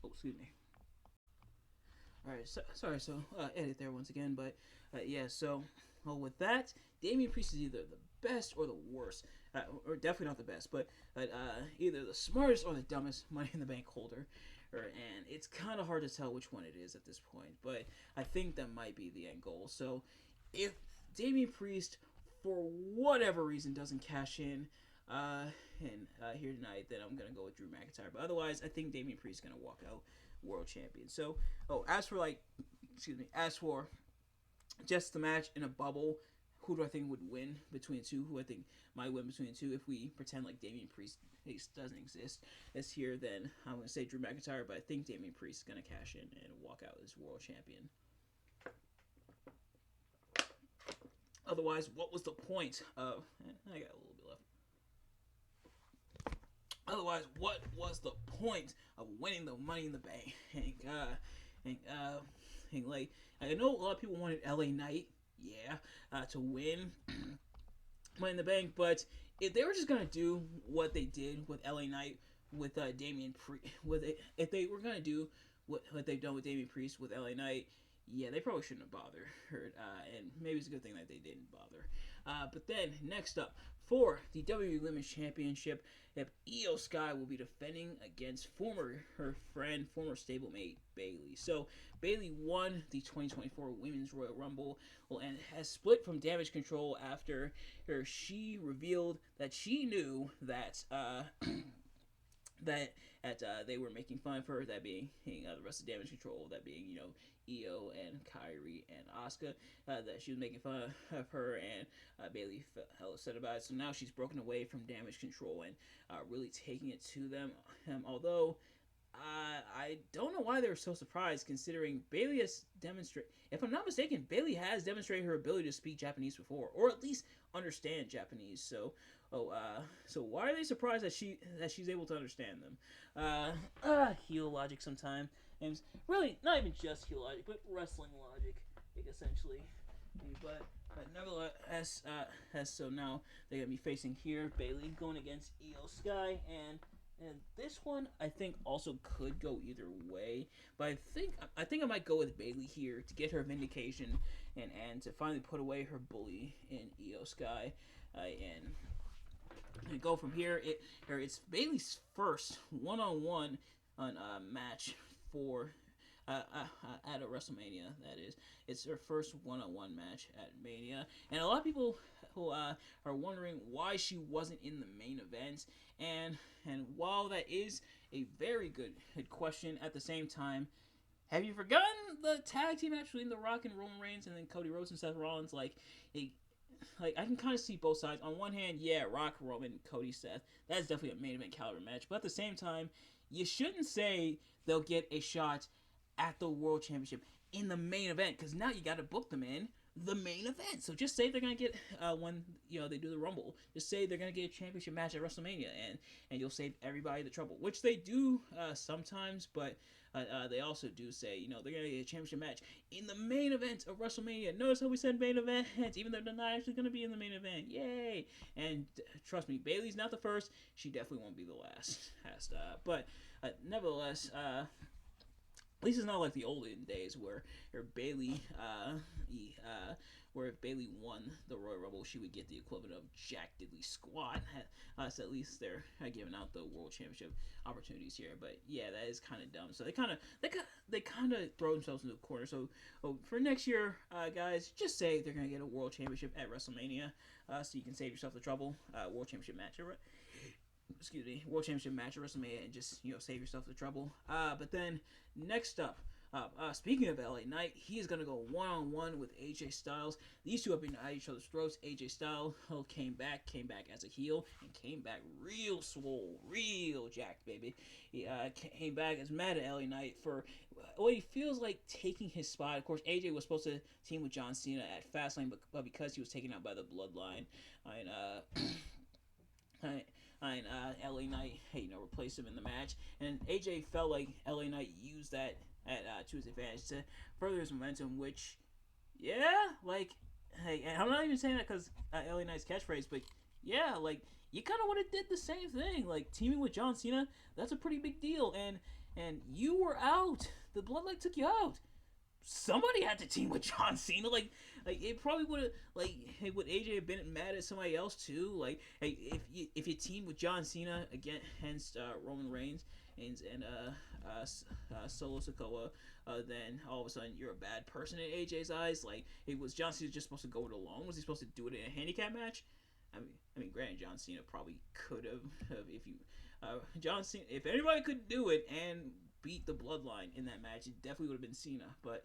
excuse me. Alright, sorry, edit there once again, but yeah, so with that, Damian Priest is either the best or the worst, or definitely not the best, but either the smartest or the dumbest Money in the Bank holder, and it's kind of hard to tell which one it is at this point, but I think that might be the end goal. So if Damian Priest, for whatever reason, doesn't cash in here tonight, then I'm going to go with Drew McIntyre, but otherwise, I think Damian Priest is going to walk out world champion. So, as for just the match in a bubble, who do I think would win between the two? Who I think might win between the two? If we pretend like Damian Priest doesn't exist as here, then I'm going to say Drew McIntyre, but I think Damian Priest is going to cash in and walk out as world champion. Otherwise, what was the point of? I got a little bit left. Otherwise, what was the point of winning the Money in the Bank? And like I know a lot of people wanted LA Knight, yeah, to win Money in the Bank, but if they were just gonna do what they did with LA Knight with Damian Priest, if they were gonna do what they've done with Damian Priest with LA Knight, yeah, they probably shouldn't have bothered. And maybe it's a good thing that they didn't bother. But then next up for the WWE Women's Championship, Io Sky will be defending against former stablemate Bayley. So Bayley won the 2024 Women's Royal Rumble, and has split from Damage Control after she revealed that she knew that they were making fun of her, that being the rest of Damage Control, that being Io and Kyrie and Asuka, that she was making fun of her, and Bayley felt hella upset about it. So now she's broken away from Damage Control and really taking it to them. Although I don't know why they were so surprised, considering Bayley has demonstrated, if I'm not mistaken, Bayley has demonstrated her ability to speak Japanese before, or at least understand Japanese. So why are they surprised that she's able to understand them? Heel logic sometimes, and really not even just heel logic, but wrestling logic, essentially. But nevertheless, so now they're gonna be facing here Bayley going against Io Sky, and this one I think also could go either way, but I think I might go with Bayley here to get her vindication and to finally put away her bully in Io Sky, and go from here. It's Bayley's first one-on-one match for at a WrestleMania. That is, it's her first one-on-one match at Mania, and a lot of people who are wondering why she wasn't in the main event. And while that is a very good question, at the same time, have you forgotten the tag team match between The Rock and Roman Reigns, and then Cody Rhodes and Seth Rollins? Like I can kind of see both sides. On one hand, yeah, Rock, Roman, Cody, Seth, that's definitely a main event caliber match. But at the same time, you shouldn't say they'll get a shot at the World Championship in the main event, because now you got to book them in the main event. So just say they're gonna get when they do the Rumble, just say they're gonna get a championship match at WrestleMania, and you'll save everybody the trouble, which they do sometimes. But they also do say they're gonna get a championship match in the main event of WrestleMania. Notice how we said main event, even though they're not actually gonna be in the main event. Yay! And trust me, Bayley's not the first. She definitely won't be the last. But nevertheless, at least it's not like the olden days where Bayley, where if Bayley won the Royal Rumble, she would get the equivalent of Jack Diddley Squat. So at least they're giving out the World Championship opportunities here. But yeah, that is kind of dumb. So they kind of throw themselves into a corner. So for next year, guys, just say they're gonna get a World Championship at WrestleMania, so you can save yourself the trouble. World Championship match, World Championship match at WrestleMania, and just save yourself the trouble. But then next up, speaking of LA Knight, he is gonna go one-on-one with AJ Styles. These two have been at each other's throats. AJ Styles came back as a heel, and came back real swole, real jacked, baby. He came back as mad at LA Knight for what he feels like taking his spot. Of course, AJ was supposed to team with John Cena at Fastlane, but because he was taken out by the Bloodline, and LA Knight, replaced him in the match, and AJ felt like LA Knight used that to his advantage to further his momentum. Which, and I'm not even saying that because LA Knight's catchphrase, but yeah, you kind of would have did the same thing, teaming with John Cena. That's a pretty big deal, and you were out. The Bloodline took you out. Somebody had to team with John Cena. It probably would have, would AJ have been mad at somebody else too? If you team with John Cena against Roman Reigns and Solo Sikoa, then all of a sudden you're a bad person in AJ's eyes. Was John Cena just supposed to go it alone? Was he supposed to do it in a handicap match? I mean, granted, John Cena probably could have John Cena, if anybody could do it and beat the Bloodline in that match, it definitely would have been Cena. But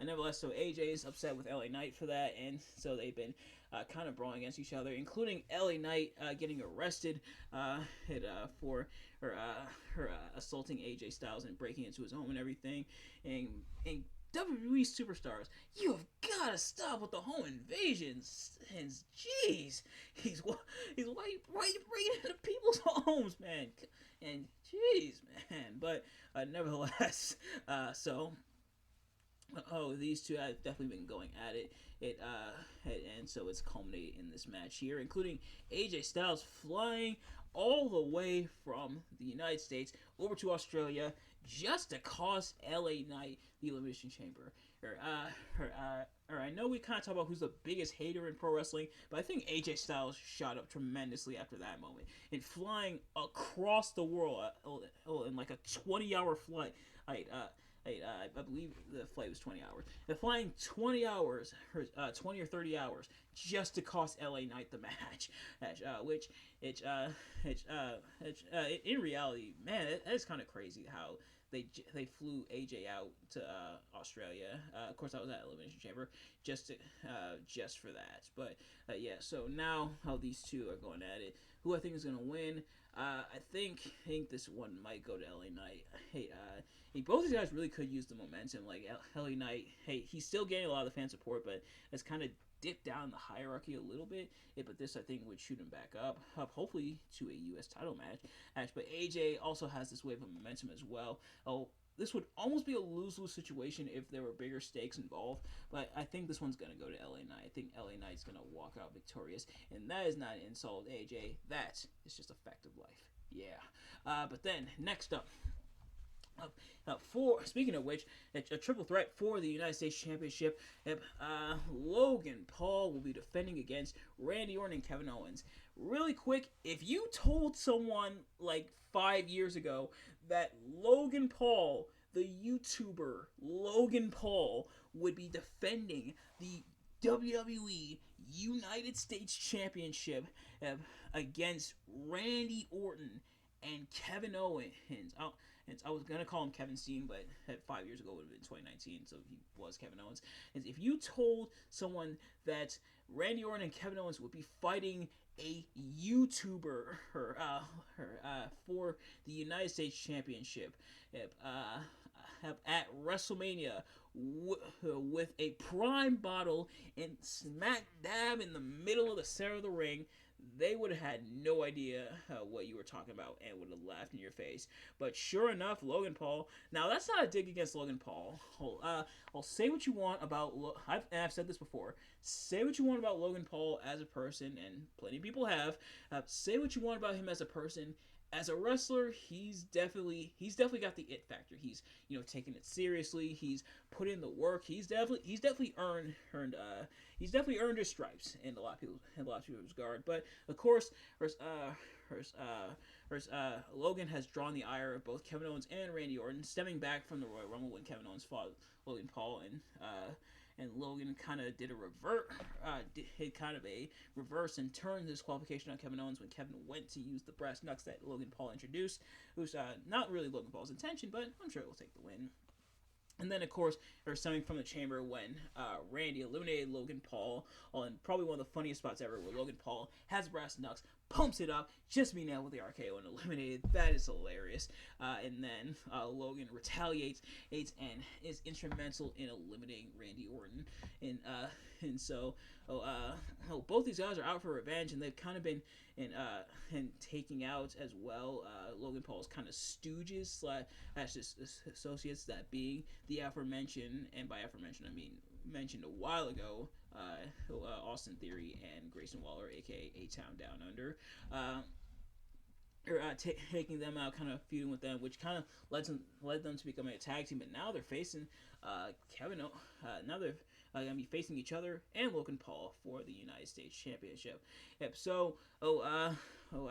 nevertheless, so AJ is upset with LA Knight for that, and so they've been kind of brawling against each other, including LA Knight getting arrested for her assaulting AJ Styles and breaking into his home and everything, and WWE superstars, you have got to stop with the home invasions. And jeez, he's why you bringing into people's homes, man? And jeez, man. But nevertheless, so these two have definitely been going at it. And so it's culminated in this match here, including AJ Styles flying all the way from the United States over to Australia just to cost LA Knight the Elimination Chamber. I know we kind of talk about who's the biggest hater in pro wrestling, but I think AJ Styles shot up tremendously after that moment. And flying across the world in like a 20-hour flight. I believe the flight was 20 hours. They're flying 20 hours, 20 or 30 hours, just to cost LA Knight the match. Which in reality, man, that is kind of crazy how they flew AJ out to Australia. Of course, that was at Elimination Chamber, just for that. But yeah, so now how these two are going at it. Who I think is going to win? I think this one might go to LA Knight. Both these guys really could use the momentum. Like LA Knight, he's still getting a lot of the fan support, but it's kind of dipped down the hierarchy a little bit. But this I think would shoot him back up, hopefully to a U.S. title match. But AJ also has this wave of momentum as well. This would almost be a lose-lose situation if there were bigger stakes involved, but I think this one's going to go to LA Knight. I think LA Knight's going to walk out victorious, and that is not an insult, AJ. That is just a fact of life. Yeah. But then, next up, speaking of which, a triple threat for the United States Championship. Logan Paul will be defending against Randy Orton and Kevin Owens. Really quick, if you told someone like 5 years ago that Logan Paul, the YouTuber Logan Paul, would be defending the WWE United States Championship against Randy Orton and Kevin Owens, I was going to call him Kevin Steen, but 5 years ago it would have been 2019, so he was Kevin Owens. And if you told someone that Randy Orton and Kevin Owens would be fighting a YouTuber for the United States Championship at WrestleMania with a prime bottle and smack dab in the middle of the center of the ring, they would have had no idea what you were talking about and would have laughed in your face. But sure enough, Logan Paul. Now, that's not a dig against Logan Paul. I'll say what you want about... I've said this before. Say what you want about Logan Paul as a person, and plenty of people have. Say what you want about him as a person. As a wrestler, he's definitely got the it factor. He's taking it seriously. He's put in the work. He's definitely earned his stripes in a lot of people's regard. But of course, Logan has drawn the ire of both Kevin Owens and Randy Orton, stemming back from the Royal Rumble when Kevin Owens fought Logan Paul, and Logan kind of did a reverse and turned this qualification on Kevin Owens when Kevin went to use the brass knucks that Logan Paul introduced. It was not really Logan Paul's intention, but I'm sure it will take the win. And then, of course, they're stemming from the chamber when Randy eliminated Logan Paul on probably one of the funniest spots ever, where Logan Paul has brass knucks, pumps it up, just being nailed with the RKO and eliminated. That is hilarious. And then Logan retaliates and is instrumental in eliminating Randy Orton. And so both these guys are out for revenge, and they've kind of been and taking out as well Logan Paul's kind of stooges slash associates, that being the aforementioned, and by aforementioned I mean mentioned a while ago, Austin Theory and Grayson Waller, aka A-Town Down Under. Taking them out, kind of feuding with them, which kind of led them to becoming a tag team. But now they're facing now they're going to be facing each other and Logan Paul for the United States Championship. Yep. So, I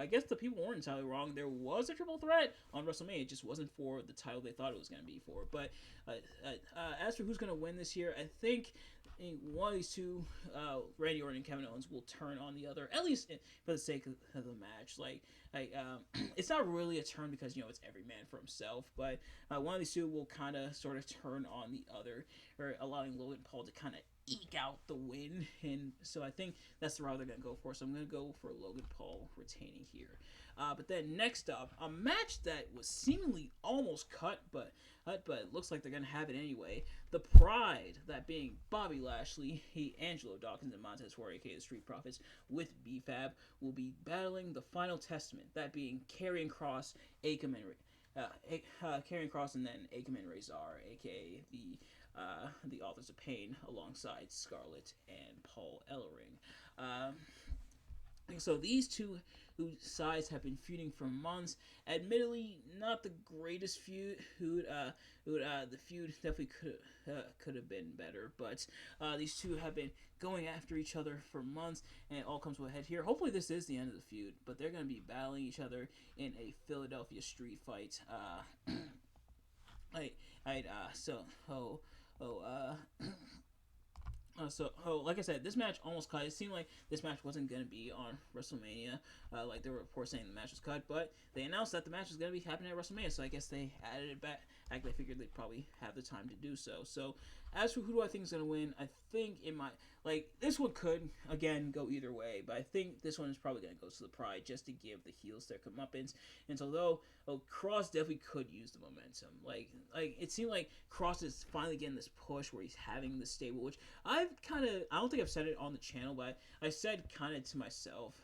guess the people weren't entirely wrong. There was a triple threat on WrestleMania. It just wasn't for the title they thought it was going to be for. But as for who's going to win this year, I think one of these two, Randy Orton and Kevin Owens, will turn on the other, at least for the sake of the match. It's not really a turn because it's every man for himself, but one of these two will kind of sort of turn on the other, or allowing Logan Paul to kind of eke out the win, and so I think that's the route they're gonna go for. So I'm gonna go for Logan Paul retaining here. But then next up, a match that was seemingly almost cut, but it looks like they're gonna have it anyway. The Pride, that being Bobby Lashley, Angelo Dawkins, and Montez Ford, aka the Street Profits, with BFAB, will be battling the Final Testament, that being Karrion Kross, Akam, and Karrion Kross, and then Akam and Razor, aka the Authors of Pain, alongside Scarlett and Paul Ellering. So these two sides have been feuding for months. Admittedly, not the greatest feud. The feud definitely could have been better, but these two have been going after each other for months, and it all comes to a head here. Hopefully, this is the end of the feud, but they're going to be battling each other in a Philadelphia street fight. Like I said, this match almost cut. It seemed like this match wasn't going to be on WrestleMania. Like there were reports saying the match was cut, but they announced that the match was going to be happening at WrestleMania, so I guess they added it back. They figured they'd probably have the time to do so. So, as for who do I think is going to win, I think it might, this one could, again, go either way, but I think this one is probably going to go to the Pride just to give the heels their comeuppance. And so, Kross definitely could use the momentum. It seemed like Kross is finally getting this push where he's having the stable, which I don't think I've said it on the channel, but I said kind of to myself,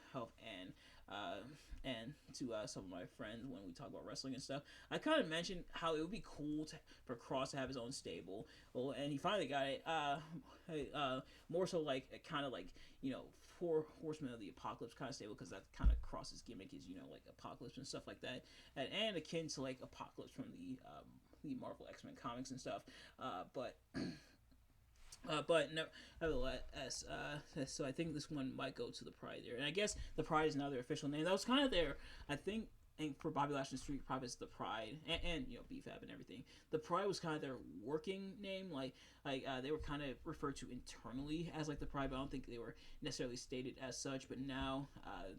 and to some of my friends when we talk about wrestling and stuff. I kind of mentioned how it would be cool for Kross to have his own stable. Well, and he finally got it. More so Four Horsemen of the Apocalypse kind of stable, because that's kind of Kross's gimmick is Apocalypse and stuff like that, and akin to Apocalypse from the Marvel X-Men comics and stuff. But nevertheless, so I think this one might go to the Pride there, and I guess the Pride is now their official name. That was kind of their, I think, and for Bobby Lashley and Street Profits, the Pride, and BFAB and everything. The Pride was kind of their working name, they were kind of referred to internally as the Pride, but I don't think they were necessarily stated as such. But now I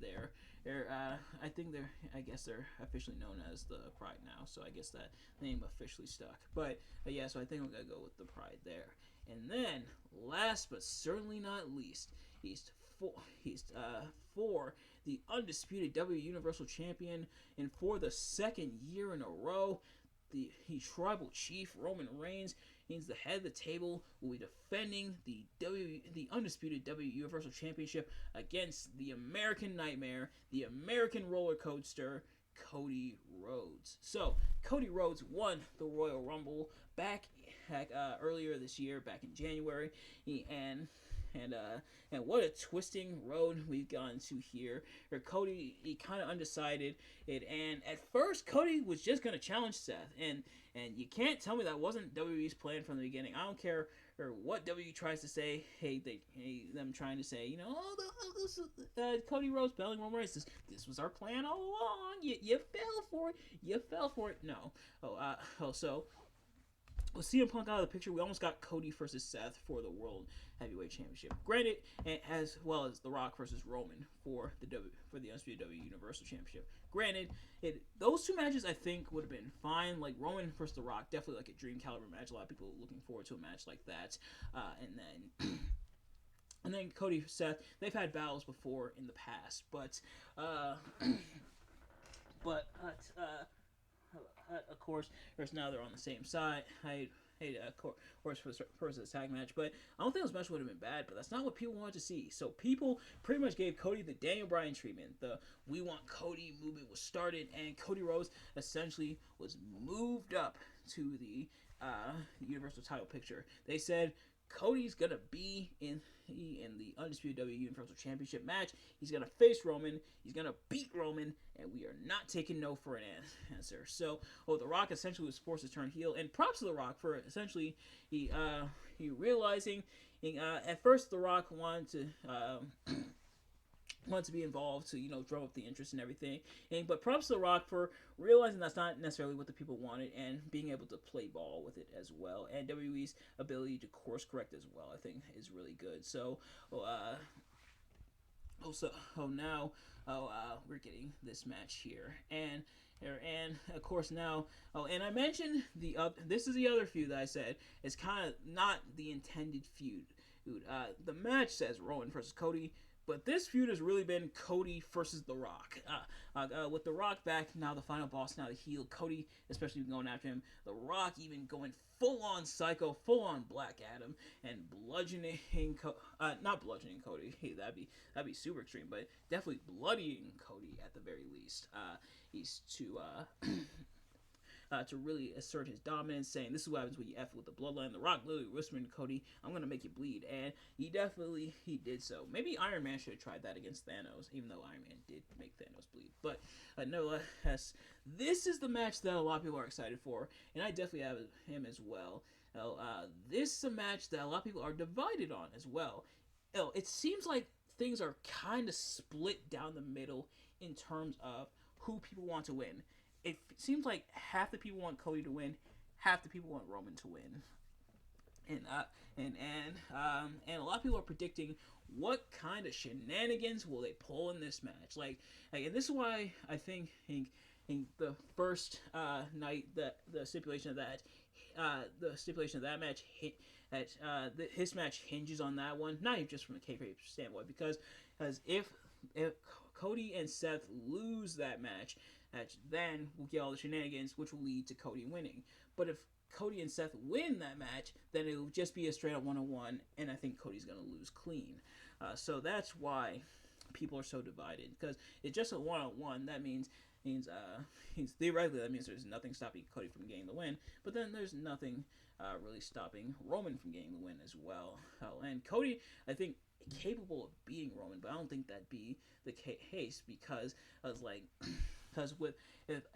guess they're officially known as the Pride now. So I guess that name officially stuck. But yeah, so I think I'm gonna go with the Pride there. And then, last but certainly not least, for the undisputed W Universal Champion, and for the second year in a row, the Tribal Chief Roman Reigns, he's the head of the table, will be defending the undisputed W Universal Championship against the American Nightmare, the American Roller Coaster, Cody Rhodes. So Cody Rhodes won the Royal Rumble back earlier this year, back in January, and what a twisting road we've gone to here. Cody, he kind of undecided, and at first Cody was just gonna challenge Seth, and you can't tell me that wasn't WWE's plan from the beginning. I don't care what WWE tries to say. Them trying to say, Cody Rhodes battling Roman Reigns. This was our plan all along. You fell for it. You fell for it. No. With CM Punk out of the picture, we almost got Cody versus Seth for the World Heavyweight Championship. Granted, as well as The Rock versus Roman for the Undisputed W Universal Championship. Granted, those two matches I think would have been fine. Roman versus The Rock, definitely a dream caliber match. A lot of people looking forward to a match like that. And then Cody, Seth, they've had battles before in the past, but of course, now they're on the same side. Of course, for the tag match, but I don't think this match would have been bad, but that's not what people wanted to see. So people pretty much gave Cody the Daniel Bryan treatment. The "We Want Cody" movement was started, and Cody Rhodes essentially was moved up to the Universal title picture. They said Cody's gonna be in the Undisputed W Universal Championship match. He's gonna face Roman. He's gonna beat Roman, and we are not taking no for an answer. So, The Rock essentially was forced to turn heel, and props to The Rock for essentially he realizing. At first, The Rock wanted to be involved to drum up the interest and everything, but props to The Rock for realizing that's not necessarily what the people wanted and being able to play ball with it as well, and WWE's ability to course correct as well, I think, is really good. So now we're getting this match here, and of course now, and I mentioned this is the other feud that I said is kind of not the intended feud. Dude, the match says Roman versus Cody, but this feud has really been Cody versus The Rock. With The Rock back, now the final boss, now the heel, Cody especially going after him. The Rock even going full on Psycho, full on Black Adam, and bludgeoning, not bludgeoning Cody. Hey, that'd be super extreme, but definitely bloodying Cody at the very least. He's to really assert his dominance, saying this is what happens when you F with the bloodline. The Rock literally whispering to Cody, I'm going to make you bleed. And he did so. Maybe Iron Man should have tried that against Thanos, even though Iron Man did make Thanos bleed. But nevertheless, this is the match that a lot of people are excited for, and I definitely have him as well. This is a match that a lot of people are divided on as well. It seems like things are kind of split down the middle in terms of who people want to win. It seems like half the people want Cody to win, half the people want Roman to win, and a lot of people are predicting what kind of shenanigans will they pull in this match. And this is why I think the first night the stipulation of that match his match hinges on that one, not even just from a kayfabe standpoint, because if Cody and Seth lose that match, then we'll get all the shenanigans, which will lead to Cody winning. But if Cody and Seth win that match, then it'll just be a straight up 1-on-1, and I think Cody's going to lose clean. So that's why people are so divided, because it's just a 1-on-1. That means theoretically that means there's nothing stopping Cody from getting the win, but then there's nothing really stopping Roman from getting the win as well. And Cody, I think, capable of beating Roman, but I don't think that'd be the case, because with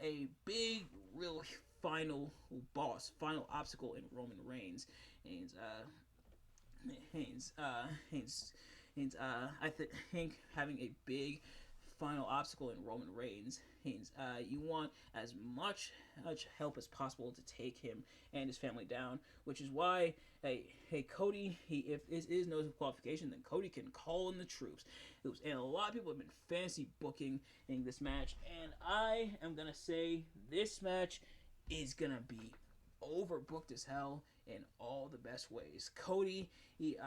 a big, real final obstacle in Roman Reigns, I think having a big final obstacle in Roman Reigns, you want as much help as possible to take him and his family down, which is why Cody, if it is no qualification, then Cody can call in the troops. And a lot of people have been fancy booking in this match, and I am gonna say this match is gonna be overbooked as hell in all the best ways. Cody, he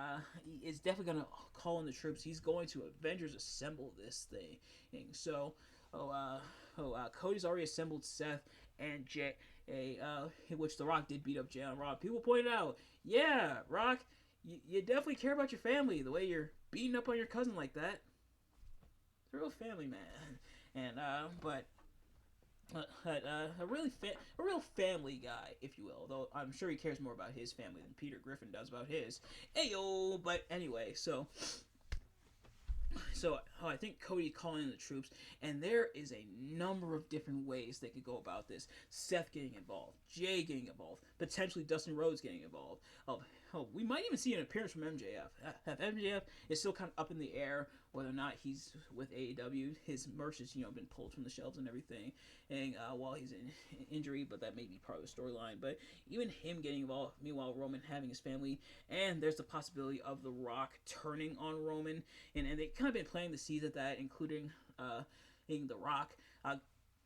is definitely gonna call in the troops. He's going to Avengers Assemble this thing. So, Cody's already assembled Seth and Jay, which The Rock did beat up Jay on Raw. People pointed out, yeah, Rock, you definitely care about your family the way you're beating up on your cousin like that. It's a real family man, and a real family guy, if you will. Though I'm sure he cares more about his family than Peter Griffin does about his. Ayo, but anyway, so I think Cody calling in the troops, and there is a number of different ways they could go about this. Seth getting involved, Jay getting involved, potentially Dustin Rhodes getting involved. We might even see an appearance from MJF. MJF is still kind of up in the air whether or not he's with AEW. His merch has been pulled from the shelves and everything, and while he's in injury, but that may be part of the storyline. But even him getting involved, meanwhile Roman having his family, and there's the possibility of The Rock turning on Roman, and they kind of been playing the seeds at that, including The Rock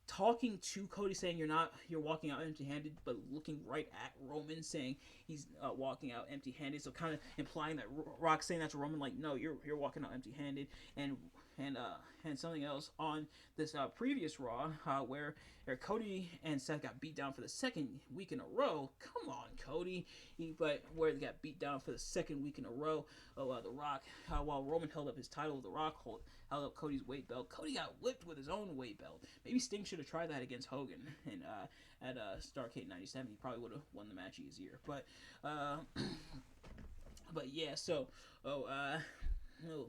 talking to Cody, saying you're walking out empty-handed, but looking right at Roman, saying he's walking out empty-handed. So kind of implying that Rock saying that to Roman, like, no, you're walking out empty-handed. And something else on this previous Raw, where Cody and Seth got beat down for the second week in a row. Come on, Cody. But where they got beat down for the second week in a row, The Rock, while Roman held up his title, The Rock held up Cody's weight belt. Cody got whipped with his own weight belt. Maybe Sting should have tried that against Hogan, and at Starrcade '97, he probably would have won the match easier. But yeah, so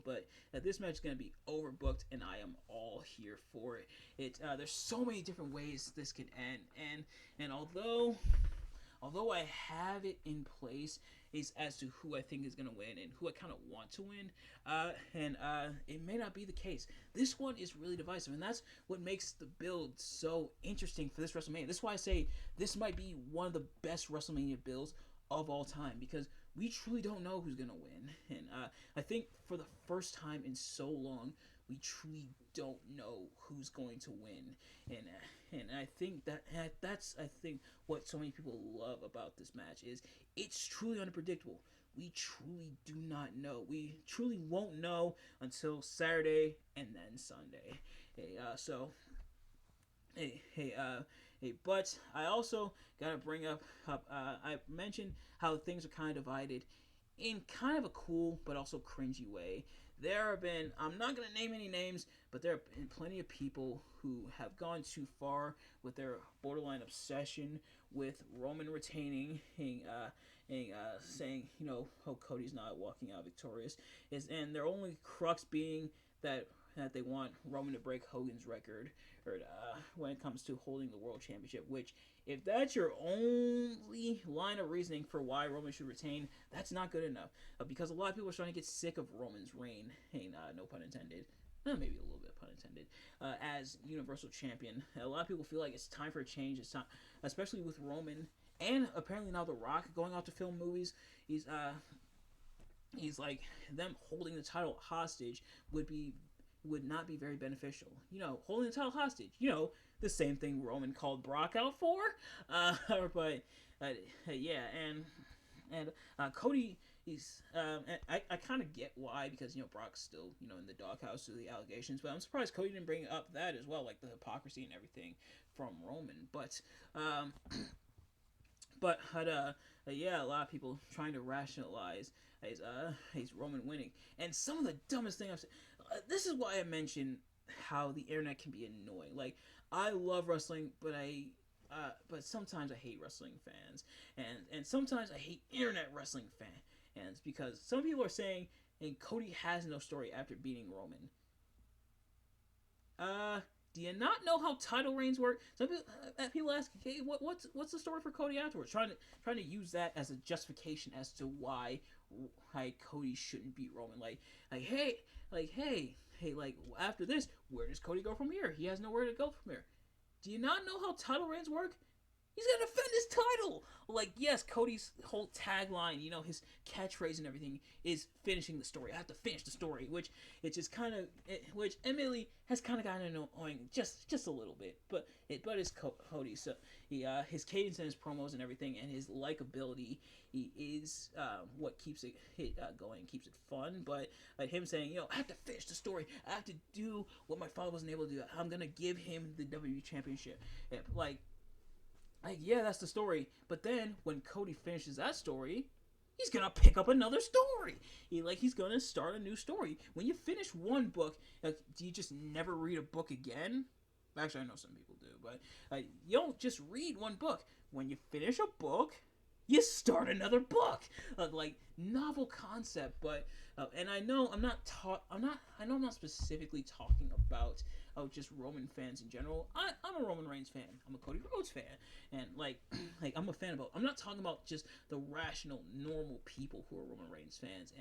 but this match is going to be overbooked, and I am all here for it. There's so many different ways this could end, and although I have it in place as to who I think is going to win and who I kind of want to win, and it may not be the case. This one is really divisive, and that's what makes the build so interesting for this WrestleMania. This is why I say this might be one of the best WrestleMania builds of all time, because we truly don't know who's going to win. And I think for the first time in so long, we truly don't know who's going to win. And I think that's what so many people love about this match is it's truly unpredictable. we truly do not know. We truly won't know until Saturday and then Sunday. Hey, hey, hey, but I also gotta bring up. I mentioned how things are kind of divided in kind of a cool but also cringy way. There have been, I'm not going to name any names, but there have been plenty of people who have gone too far with their borderline obsession with Roman retaining, saying, oh, Cody's not walking out victorious, and their only crux being that they want Roman to break Hogan's record or when it comes to holding the world championship, which if that's your only line of reasoning for why Roman should retain, that's not good enough. Because a lot of people are starting to get sick of Roman's reign, no pun intended, maybe a little bit pun intended, as Universal Champion. A lot of people feel like it's time for a change. It's time, especially with Roman and apparently now The Rock going out to film movies. He's like, them holding the title hostage would not be very beneficial. Holding the title hostage. The same thing Roman called Brock out for. But yeah, and Cody. I kind of get why, because Brock's still in the doghouse of the allegations, but I'm surprised Cody didn't bring up that as well, like the hypocrisy and everything from Roman. But yeah, a lot of people trying to rationalize his Roman winning, and some of the dumbest thing I've said. This is why I mention how the internet can be annoying. Like, I love wrestling, but sometimes I hate wrestling fans, and sometimes I hate internet wrestling fans, because some people are saying, and Cody has no story after beating Roman. Do you not know how title reigns work? Some people ask, "Hey, what's the story for Cody afterwards?" Trying to use that as a justification as to why Cody shouldn't beat Roman. Hey, after this, where does Cody go from here? He has nowhere to go from here. Do you not know how title reigns work? He's gonna defend his title. Yes, Cody's whole tagline, his catchphrase and everything is finishing the story. I have to finish the story, which admittedly has kind of gotten annoying just a little bit. But it's Cody, so his cadence and his promos and everything, and his likability is what keeps it going, keeps it fun. But him saying, I have to finish the story. I have to do what my father wasn't able to do. I'm gonna give him the WWE Championship. Yeah, that's the story. But then when Cody finishes that story, he's gonna pick up another story. He's gonna start a new story. When you finish one book, do you just never read a book again? Actually, I know some people do, but you don't just read one book. When you finish a book, you start another book. Novel concept, but and I know I'm not specifically talking about just Roman fans in general. I'm a Roman Reigns fan. I'm a Cody Rhodes fan, and I'm a fan I'm not talking about just the rational, normal people who are Roman Reigns fans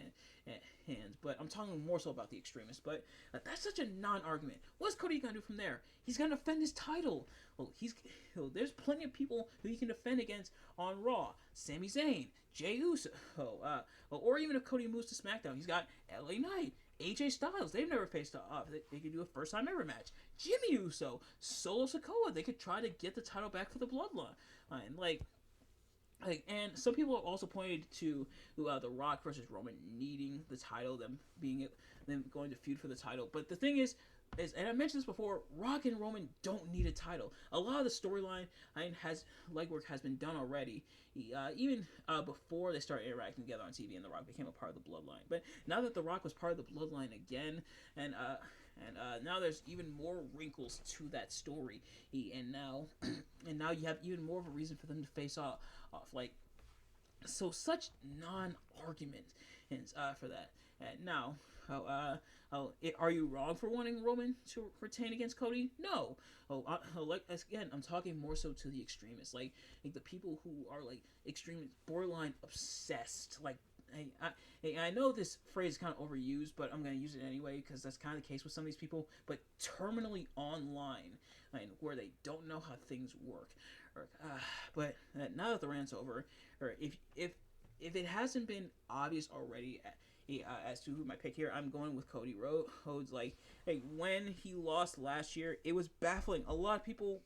but I'm talking more so about the extremists. But that's such a non-argument. What's Cody gonna do from there? He's gonna defend his title. There's plenty of people who he can defend against on Raw. Sami Zayn, Jey Uso, or even if Cody moves to SmackDown, he's got LA Knight, AJ Styles. They've never faced off. They could do a first time ever match. Jimmy Uso, Solo Sikoa. They could try to get the title back for the Bloodline. And some people have also pointed to The Rock versus Roman needing the title, them going to feud for the title. But the thing is, and I mentioned this before, Rock and Roman don't need a title. A lot of the storyline legwork has been done already. Even before they started interacting together on TV, and The Rock became a part of the Bloodline. But now that The Rock was part of the Bloodline again, and now there's even more wrinkles to that story, and now you have even more of a reason for them to face off. So such non-argument for that. And now, are you wrong for wanting Roman to retain against Cody? No. Again, I'm talking more so to the extremists, like the people who are extreme, borderline obsessed. I know this phrase is kind of overused, but I'm gonna use it anyway because that's kind of the case with some of these people. But terminally online, where they don't know how things work. But now that the rant's over, or if it hasn't been obvious already as to who my pick here, I'm going with Cody Rhodes. When he lost last year, it was baffling. A lot of people,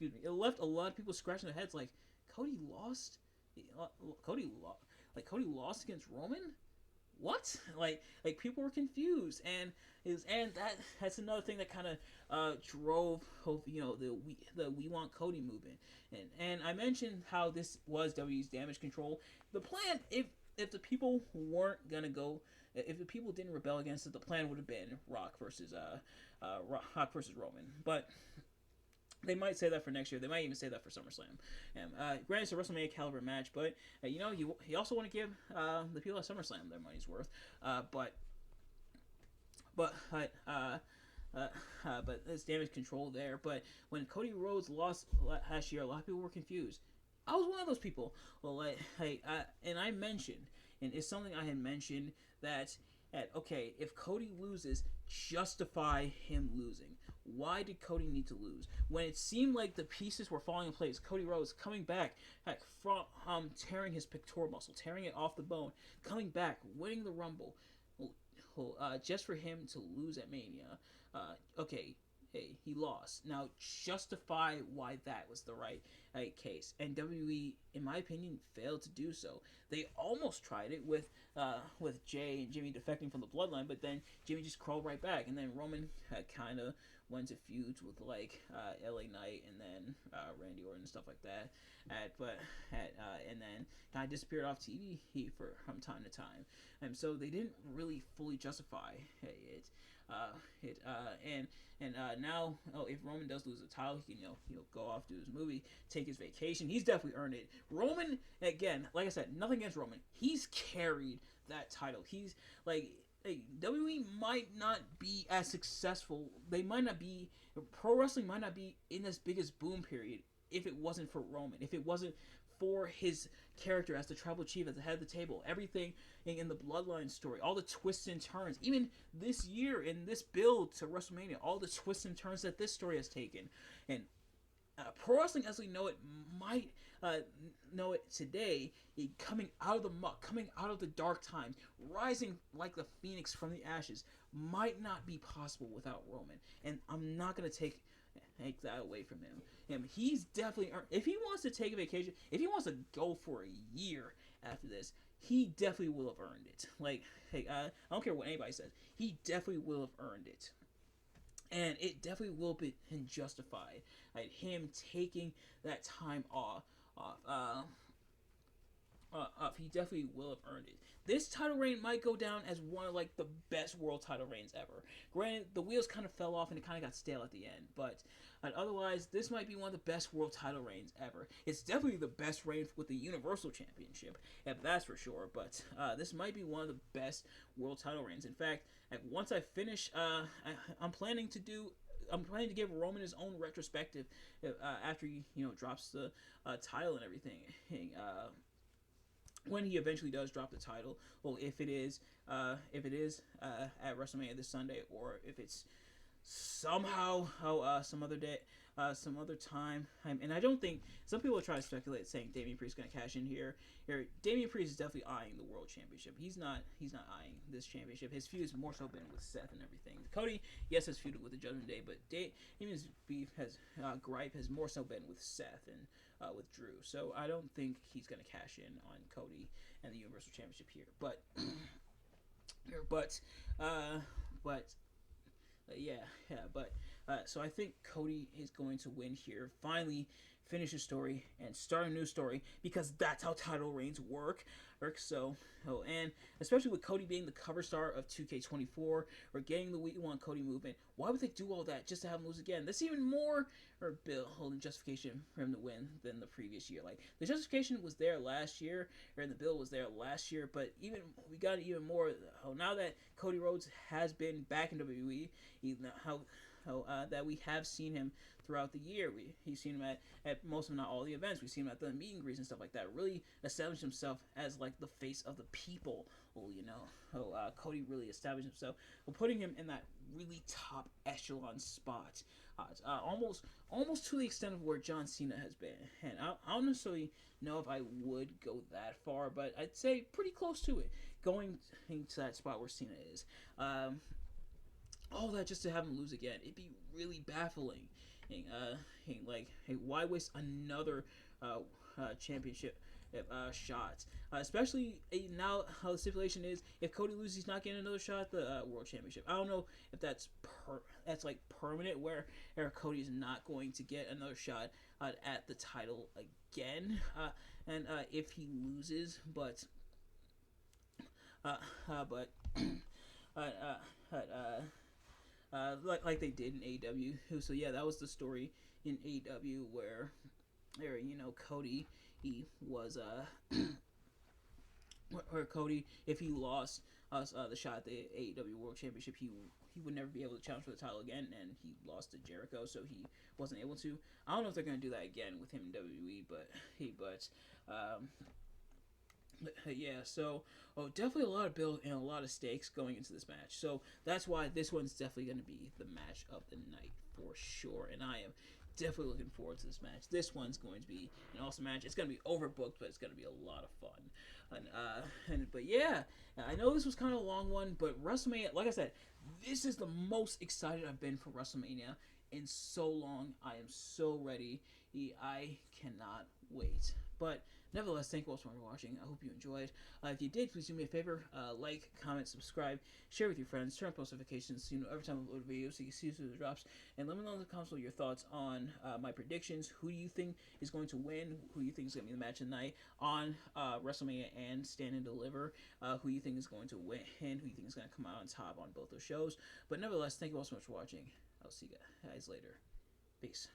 it left a lot of people scratching their heads. Cody lost. Cody lost. Like Cody lost against Roman. What? Like people were confused, and that's another thing that kind of drove the we want Cody movement, and I mentioned how this was WWE's Damage Control. The plan, if the people weren't gonna go, if the people didn't rebel against it, the plan would have been Rock versus Roman, but they might say that for next year. They might even say that for SummerSlam. Granted, it's a WrestleMania caliber match, but you also want to give the people at SummerSlam their money's worth. But there's Damage Control there. But when Cody Rhodes lost last year, a lot of people were confused. I was one of those people. Well, and I mentioned, and it's something I had mentioned that okay, if Cody loses, justify him losing. Why did Cody need to lose? When it seemed like the pieces were falling in place, Cody Rhodes coming back from tearing his pectoral muscle, tearing it off the bone, coming back, winning the Rumble, just for him to lose at Mania. Okay, hey, he lost. Now justify why that was the right case. And WWE, in my opinion, failed to do so. They almost tried it with Jay and Jimmy defecting from the Bloodline, but then Jimmy just crawled right back, and then Roman kind of went to feuds with LA Knight and then Randy Orton and stuff like that. And then kind of disappeared off TV from time to time, and so they didn't really fully justify it. Now, if Roman does lose the title, he can go off, do his movie, take his vacation. He's definitely earned it. Roman, again, like I said, nothing against Roman. He's carried that title. He's WWE might not be as successful. Pro wrestling might not be in this biggest boom period if it wasn't for Roman. If it wasn't for his character as the tribal chief, at the head of the table, everything in the Bloodline story, all the twists and turns, even this year in this build to WrestleMania, all the twists and turns that this story has taken, and pro wrestling as we know it might know it today, coming out of the muck, coming out of the dark times, rising like the phoenix from the ashes, might not be possible without Roman, and I'm not gonna take that away from him. He's definitely earned. If he wants to take a vacation, if he wants to go for a year after this, he definitely will have earned it. I don't care what anybody says. He definitely will have earned it, and it definitely will be justified. Him taking that time off. He definitely will have earned it. This title reign might go down as one of the best world title reigns ever. Granted, the wheels kind of fell off and it kind of got stale at the end, but otherwise, this might be one of the best world title reigns ever. It's definitely the best reign with the Universal Championship, that's for sure. But this might be one of the best world title reigns. In fact, once I finish, I'm planning to give Roman his own retrospective after he drops the title and everything. When he eventually does drop the title, well, if it is at WrestleMania this Sunday, or if it's somehow some other day, some other time. And I don't think, some people try to speculate saying Damian Priest is going to cash in here. Damian Priest is definitely eyeing the World Championship. He's not eyeing this championship. His feud has more so been with Seth and everything. Cody, yes, has feuded with the Judgment Day, but Damian's beef gripe has more so been with Seth and with Drew. So I don't think he's going to cash in on Cody and the Universal Championship here. But so I think Cody is going to win here. Finally, finish his story and start a new story, because that's how title reigns work. And especially with Cody being the cover star of 2K24 or getting the We Want Cody movement, why would they do all that just to have him lose again? That's even more holding justification for him to win than the previous year. The justification was there last year, and the bill was there last year, but we got even more now that Cody Rhodes has been back in WWE. That we have seen him throughout the year. He's seen him at most, if not all, the events. We've seen him at the meet and greets and stuff like that. Really established himself as the face of the people. Cody really established himself. Putting him in that really top echelon spot, almost to the extent of where John Cena has been. And I don't necessarily know if I would go that far, but I'd say pretty close to it, going to that spot where Cena is. All that just to have him lose again, it'd be really baffling. Why waste another championship shots. Especially now, how the stipulation is, if Cody loses, he's not getting another shot at the World Championship. I don't know if that's like permanent, where Cody's not going to get another shot at the title again, and if he loses, but like they did in AEW. So yeah, that was the story in AEW where Cody, he was or Cody, if he lost the shot at the AEW World Championship, he would never be able to challenge for the title again, and he lost to Jericho, so he wasn't able to. I don't know if they're gonna do that again with him in WWE, yeah, so definitely a lot of build and a lot of stakes going into this match. So that's why this one's definitely going to be the match of the night for sure. And I am definitely looking forward to this match. This one's going to be an awesome match. It's going to be overbooked, but it's going to be a lot of fun. But yeah, I know this was kind of a long one, but WrestleMania, like I said, this is the most excited I've been for WrestleMania in so long. I am so ready. I cannot wait. But nevertheless, thank you all so much for watching. I hope you enjoyed. If you did, please do me a favor. Like, comment, subscribe, share with your friends, turn on post notifications so you know every time I upload a video so you can see the drops. And let me know in the comments your thoughts on my predictions. Who do you think is going to win? Who do you think is going to be the match tonight on WrestleMania and Stand and Deliver? Who do you think is going to win? And who do you think is going to come out on top on both those shows? But nevertheless, thank you all so much for watching. I'll see you guys later. Peace.